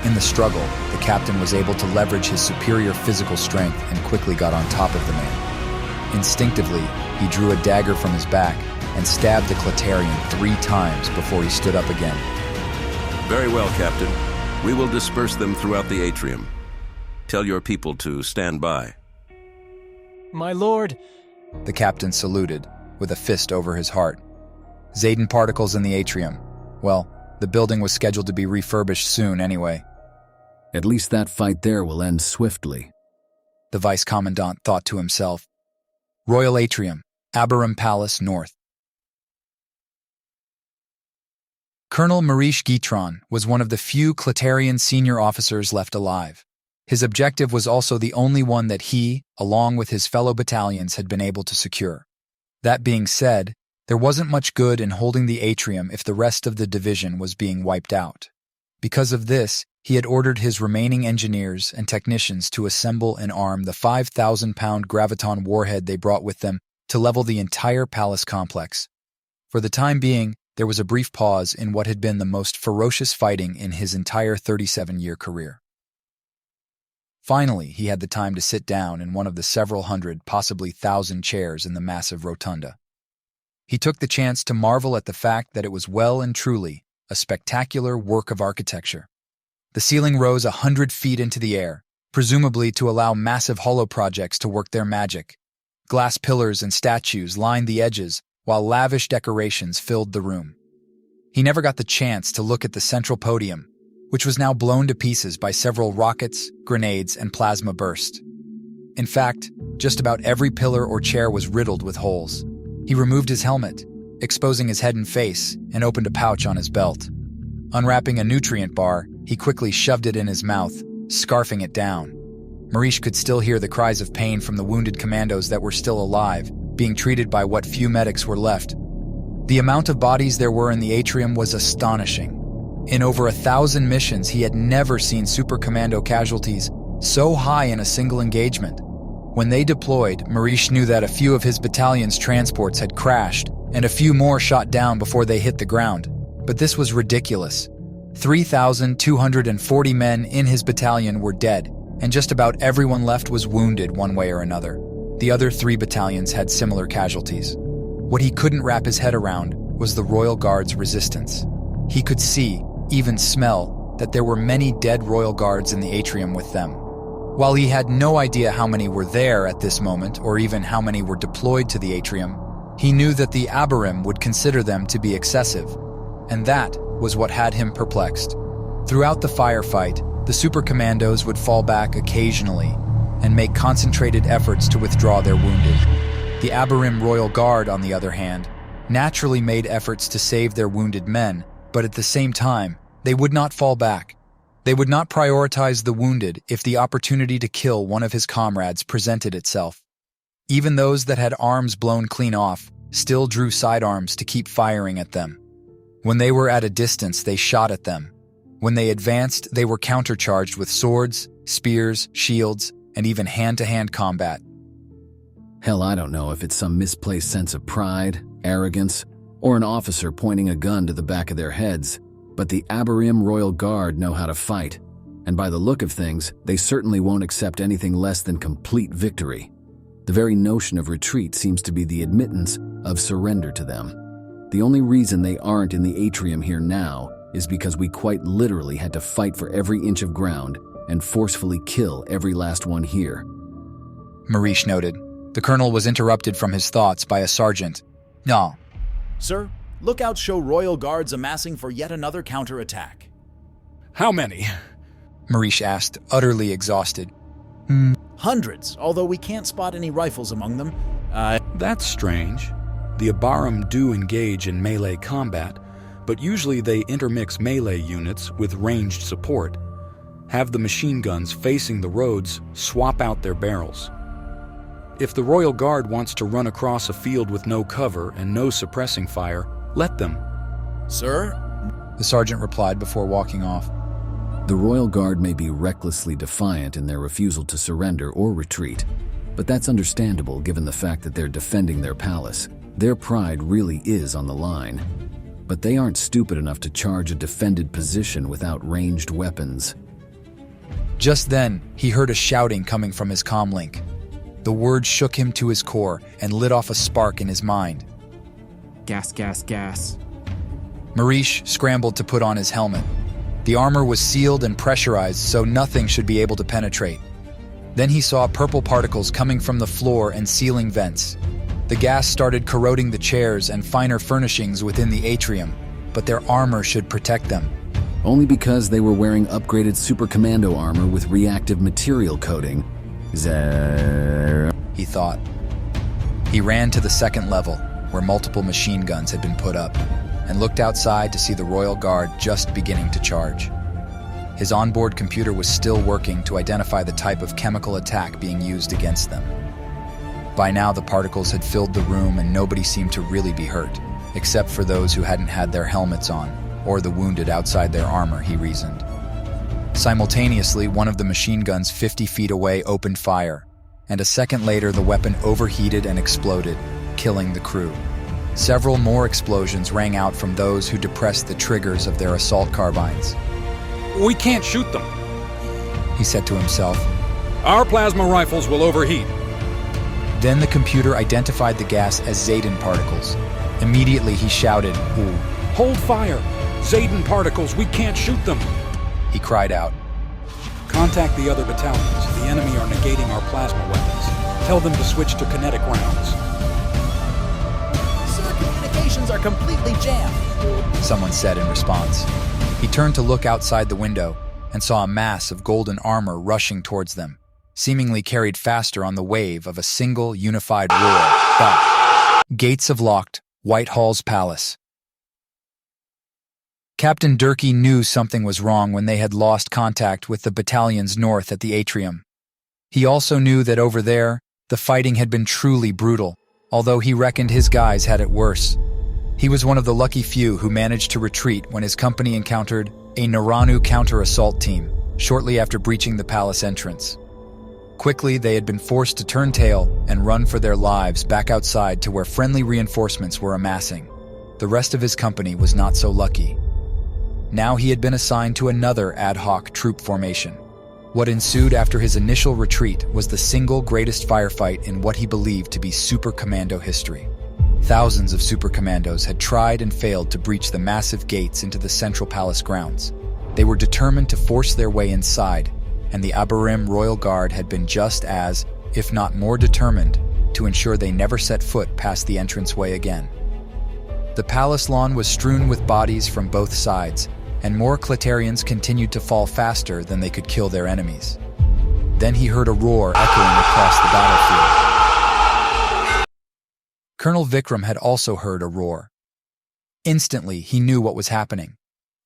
In the struggle, the captain was able to leverage his superior physical strength and quickly got on top of the man. Instinctively, he drew a dagger from his back and stabbed the Cletarian 3 times before he stood up again. Very well, Captain. We will disperse them throughout the atrium. Tell your people to stand by. My lord! The captain saluted, with a fist over his heart. Zayden particles in the atrium. Well, the building was scheduled to be refurbished soon anyway. At least that fight there will end swiftly. The vice commandant thought to himself. Royal Atrium, Abarim Palace, North. Colonel Marish Gitron was one of the few Cletarian senior officers left alive. His objective was also the only one that he, along with his fellow battalions, had been able to secure. That being said, there wasn't much good in holding the atrium if the rest of the division was being wiped out. Because of this, he had ordered his remaining engineers and technicians to assemble and arm the 5,000-pound graviton warhead they brought with them to level the entire palace complex. For the time being, there was a brief pause in what had been the most ferocious fighting in his entire 37-year career. Finally, he had the time to sit down in one of the several hundred, possibly 1,000 chairs in the massive rotunda. He took the chance to marvel at the fact that it was well and truly a spectacular work of architecture. The ceiling rose 100 feet into the air, presumably to allow massive hollow projects to work their magic. Glass pillars and statues lined the edges, while lavish decorations filled the room. He never got the chance to look at the central podium, which was now blown to pieces by several rockets, grenades, and plasma bursts. In fact, just about every pillar or chair was riddled with holes. He removed his helmet, exposing his head and face, and opened a pouch on his belt. Unwrapping a nutrient bar, he quickly shoved it in his mouth, scarfing it down. Marish could still hear the cries of pain from the wounded commandos that were still alive, being treated by what few medics were left. The amount of bodies there were in the atrium was astonishing. In over 1,000 missions, he had never seen super commando casualties so high in a single engagement. When they deployed, Marish knew that a few of his battalion's transports had crashed and a few more shot down before they hit the ground. But this was ridiculous. 3,240 men in his battalion were dead, and just about everyone left was wounded one way or another. The other 3 battalions had similar casualties. What he couldn't wrap his head around was the Royal Guard's resistance. He could see, even smell, that there were many dead Royal Guards in the atrium with them. While he had no idea how many were there at this moment, or even how many were deployed to the atrium, he knew that the Abarim would consider them to be excessive, and that was what had him perplexed. Throughout the firefight, the super commandos would fall back occasionally and make concentrated efforts to withdraw their wounded. The Abarim Royal Guard, on the other hand, naturally made efforts to save their wounded men, but at the same time, they would not fall back. They would not prioritize the wounded if the opportunity to kill one of his comrades presented itself. Even those that had arms blown clean off still drew sidearms to keep firing at them. When they were at a distance, they shot at them. When they advanced, they were countercharged with swords, spears, shields, and even hand-to-hand combat. Hell, I don't know if it's some misplaced sense of pride, arrogance, or an officer pointing a gun to the back of their heads, but the Abarim Royal Guard know how to fight, and by the look of things, they certainly won't accept anything less than complete victory. The very notion of retreat seems to be the admittance of surrender to them. The only reason they aren't in the atrium here now is because we quite literally had to fight for every inch of ground and forcefully kill every last one here. Marish noted. The colonel was interrupted from his thoughts by a sergeant. No. Sir, lookouts show Royal Guards amassing for yet another counterattack. How many? Marish asked, utterly exhausted. Hundreds, although we can't spot any rifles among them. That's strange. The Abarim do engage in melee combat, but usually they intermix melee units with ranged support. Have the machine guns facing the roads swap out their barrels. If the Royal Guard wants to run across a field with no cover and no suppressing fire, let them. Sir? The sergeant replied before walking off. The Royal Guard may be recklessly defiant in their refusal to surrender or retreat, but that's understandable given the fact that they're defending their palace. Their pride really is on the line. But they aren't stupid enough to charge a defended position without ranged weapons. Just then, he heard a shouting coming from his comlink. The word shook him to his core and lit off a spark in his mind. Gas, gas, gas. Marish scrambled to put on his helmet. The armor was sealed and pressurized, so nothing should be able to penetrate. Then he saw purple particles coming from the floor and ceiling vents. The gas started corroding the chairs and finer furnishings within the atrium, but their armor should protect them. Only because they were wearing upgraded Super Commando armor with reactive material coating. He thought. He ran to the second level, where multiple machine guns had been put up, and looked outside to see the Royal Guard just beginning to charge. His onboard computer was still working to identify the type of chemical attack being used against them. By now, the particles had filled the room and nobody seemed to really be hurt, except for those who hadn't had their helmets on, or the wounded outside their armor, he reasoned. Simultaneously, one of the machine guns 50 feet away opened fire, and a second later the weapon overheated and exploded, killing the crew. Several more explosions rang out from those who depressed the triggers of their assault carbines. We can't shoot them, he said to himself. Our plasma rifles will overheat. Then the computer identified the gas as Zayden particles. Immediately he shouted, "Ooh." Hold fire! Zayden particles, we can't shoot them! He cried out. Contact the other battalions. The enemy are negating our plasma weapons. Tell them to switch to kinetic rounds. Sir, communications are completely jammed, someone said in response. He turned to look outside the window and saw a mass of golden armor rushing towards them, seemingly carried faster on the wave of a single unified roar. But gates of locked Whitehall's palace. Captain Durkee knew something was wrong when they had lost contact with the battalions north at the atrium. He also knew that over there, the fighting had been truly brutal, although he reckoned his guys had it worse. He was one of the lucky few who managed to retreat when his company encountered a Naranu counter-assault team shortly after breaching the palace entrance. Quickly, they had been forced to turn tail and run for their lives back outside to where friendly reinforcements were amassing. The rest of his company was not so lucky. Now he had been assigned to another ad hoc troop formation. What ensued after his initial retreat was the single greatest firefight in what he believed to be Super Commando history. Thousands of Super Commandos had tried and failed to breach the massive gates into the central palace grounds. They were determined to force their way inside, and the Abarim Royal Guard had been just as, if not more determined, to ensure they never set foot past the entranceway again. The palace lawn was strewn with bodies from both sides, and more Cletarians continued to fall faster than they could kill their enemies. Then he heard a roar echoing across the battlefield. Colonel Vikram had also heard a roar. Instantly, he knew what was happening.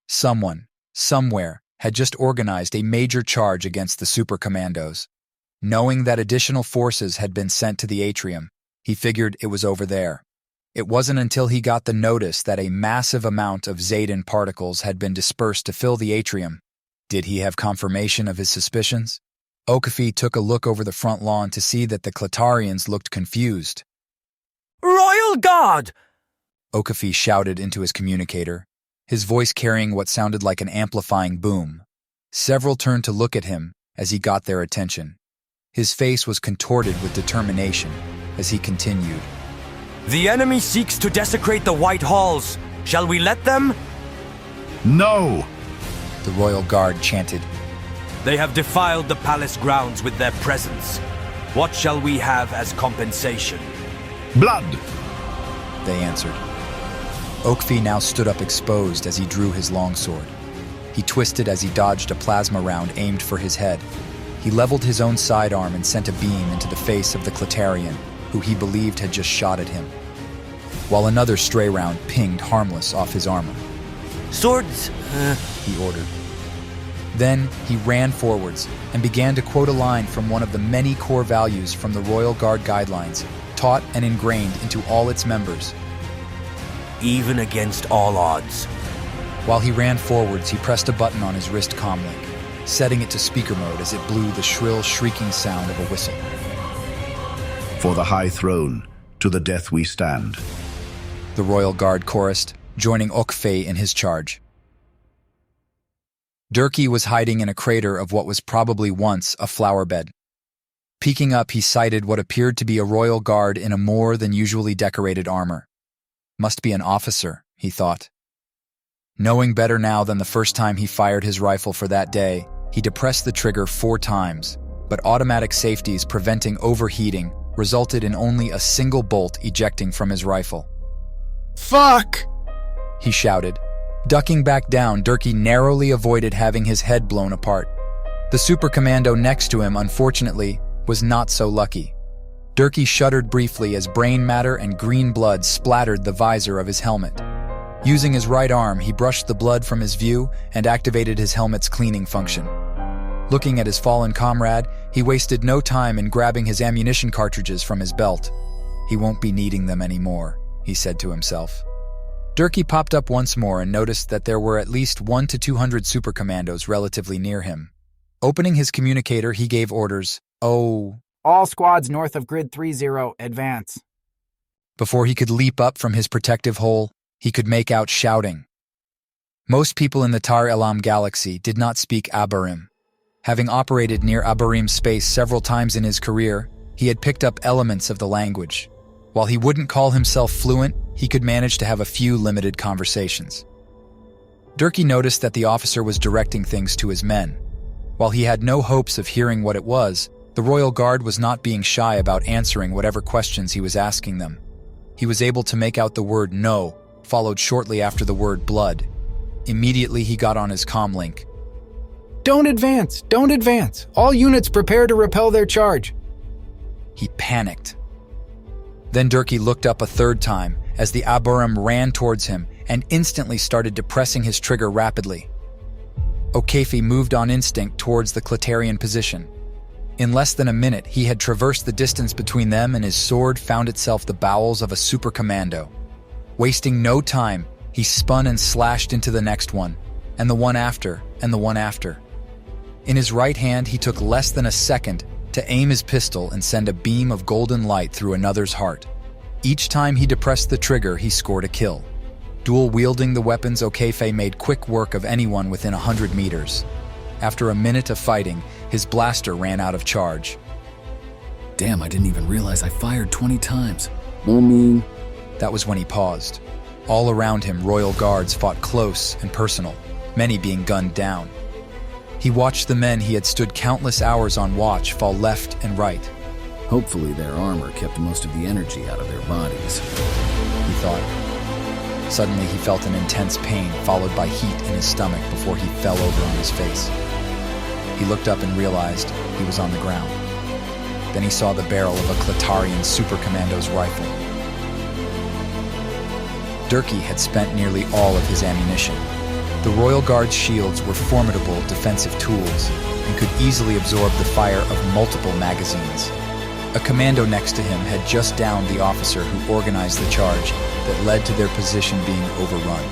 Someone, somewhere, had just organized a major charge against the Super Commandos. Knowing that additional forces had been sent to the atrium, he figured it was over there. It wasn't until he got the notice that a massive amount of Zayden particles had been dispersed to fill the atrium. Did he have confirmation of his suspicions? Okafi took a look over the front lawn to see that the Cletarians looked confused. Royal Guard! Okafi shouted into his communicator, his voice carrying what sounded like an amplifying boom. Several turned to look at him as he got their attention. His face was contorted with determination as he continued. The enemy seeks to desecrate the White Halls. Shall we let them? No! The royal guard chanted. They have defiled the palace grounds with their presence. What shall we have as compensation? Blood! They answered. Okfi now stood up exposed as he drew his longsword. He twisted as he dodged a plasma round aimed for his head. He leveled his own sidearm and sent a beam into the face of the Cletarian, who he believed had just shot at him, while another stray round pinged harmless off his armor. Swords, he ordered. Then he ran forwards and began to quote a line from one of the many core values from the Royal Guard guidelines, taught and ingrained into all its members. Even against all odds. While he ran forwards, he pressed a button on his wrist comlink, setting it to speaker mode as it blew the shrill, shrieking sound of a whistle. For the high throne, to the death we stand. The Royal Guard chorused, joining Okfe in his charge. Durkee was hiding in a crater of what was probably once a flower bed. Peeking up, he sighted what appeared to be a royal guard in a more than usually decorated armor. Must be an officer, he thought. Knowing better now than the first time he fired his rifle for that day, he depressed the trigger 4 times, but automatic safeties preventing overheating resulted in only a single bolt ejecting from his rifle. Fuck! He shouted. Ducking back down, Durkee narrowly avoided having his head blown apart. The super commando next to him, unfortunately, was not so lucky. Durkee shuddered briefly as brain matter and green blood splattered the visor of his helmet. Using his right arm, he brushed the blood from his view and activated his helmet's cleaning function. Looking at his fallen comrade, he wasted no time in grabbing his ammunition cartridges from his belt. He won't be needing them anymore, he said to himself. Durkee popped up once more and noticed that there were at least 100 to 200 super commandos relatively near him. Opening his communicator, he gave orders, "Oh." All squads north of grid 30, advance. Before he could leap up from his protective hole, he could make out shouting. Most people in the Tar Elam galaxy did not speak Abarim. Having operated near Abarim space several times in his career, he had picked up elements of the language. While he wouldn't call himself fluent, he could manage to have a few limited conversations. Durkee noticed that the officer was directing things to his men. While he had no hopes of hearing what it was, the Royal Guard was not being shy about answering whatever questions he was asking them. He was able to make out the word "no," followed shortly after the word "blood." Immediately he got on his comlink. Don't advance! Don't advance! All units prepare to repel their charge! He panicked. Then Durkee looked up a third time as the Abarim ran towards him and instantly started depressing his trigger rapidly. Okefi moved on instinct towards the Cletarian position. In less than a minute, he had traversed the distance between them and his sword found itself the bowels of a super commando. Wasting no time, he spun and slashed into the next one, and the one after, and the one after. In his right hand, he took less than a second to aim his pistol and send a beam of golden light through another's heart. Each time he depressed the trigger, he scored a kill. Dual-wielding the weapons, Okefe made quick work of anyone within 100 meters. After a minute of fighting, his blaster ran out of charge. Damn, I didn't even realize I fired 20 times. That was when he paused. All around him, royal guards fought close and personal, many being gunned down. He watched the men he had stood countless hours on watch fall left and right. Hopefully their armor kept most of the energy out of their bodies, he thought. Suddenly he felt an intense pain followed by heat in his stomach before he fell over on his face. He looked up and realized he was on the ground. Then he saw the barrel of a Cletarian super commando's rifle. Durkee had spent nearly all of his ammunition. The Royal Guard's shields were formidable defensive tools and could easily absorb the fire of multiple magazines. A commando next to him had just downed the officer who organized the charge that led to their position being overrun.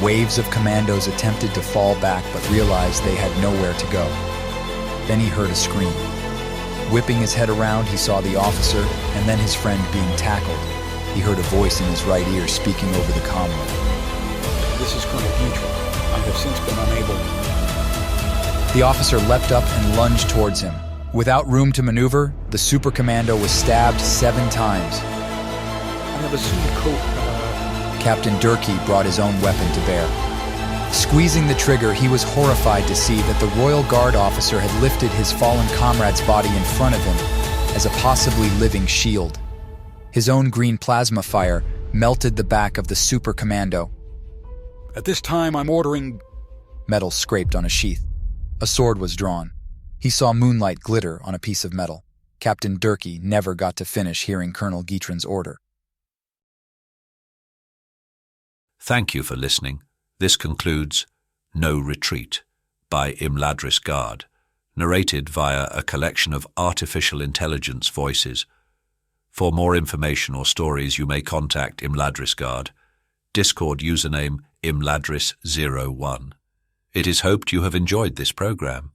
Waves of commandos attempted to fall back but realized they had nowhere to go. Then he heard a scream. Whipping his head around, he saw the officer and then his friend being tackled. He heard a voice in his right ear speaking over the common. This is Colonel Petrie. I have since been unable. The officer leapt up and lunged towards him, Without room to maneuver, the super commando was stabbed 7 times. I have a sea coat. Captain Durkee brought his own weapon to bear. Squeezing the trigger, he was horrified to see that the Royal Guard officer had lifted his fallen comrade's body in front of him as a possibly living shield. His own green plasma fire melted the back of the super commando. At this time, I'm ordering... Metal scraped on a sheath. A sword was drawn. He saw moonlight glitter on a piece of metal. Captain Durkee never got to finish hearing Colonel Guitrin's order. Thank you for listening. This concludes No Retreat by Imladris Guard, narrated via a collection of artificial intelligence voices. For more information or stories, you may contact Imladris Guard. Discord username Imladris01. It is hoped you have enjoyed this program.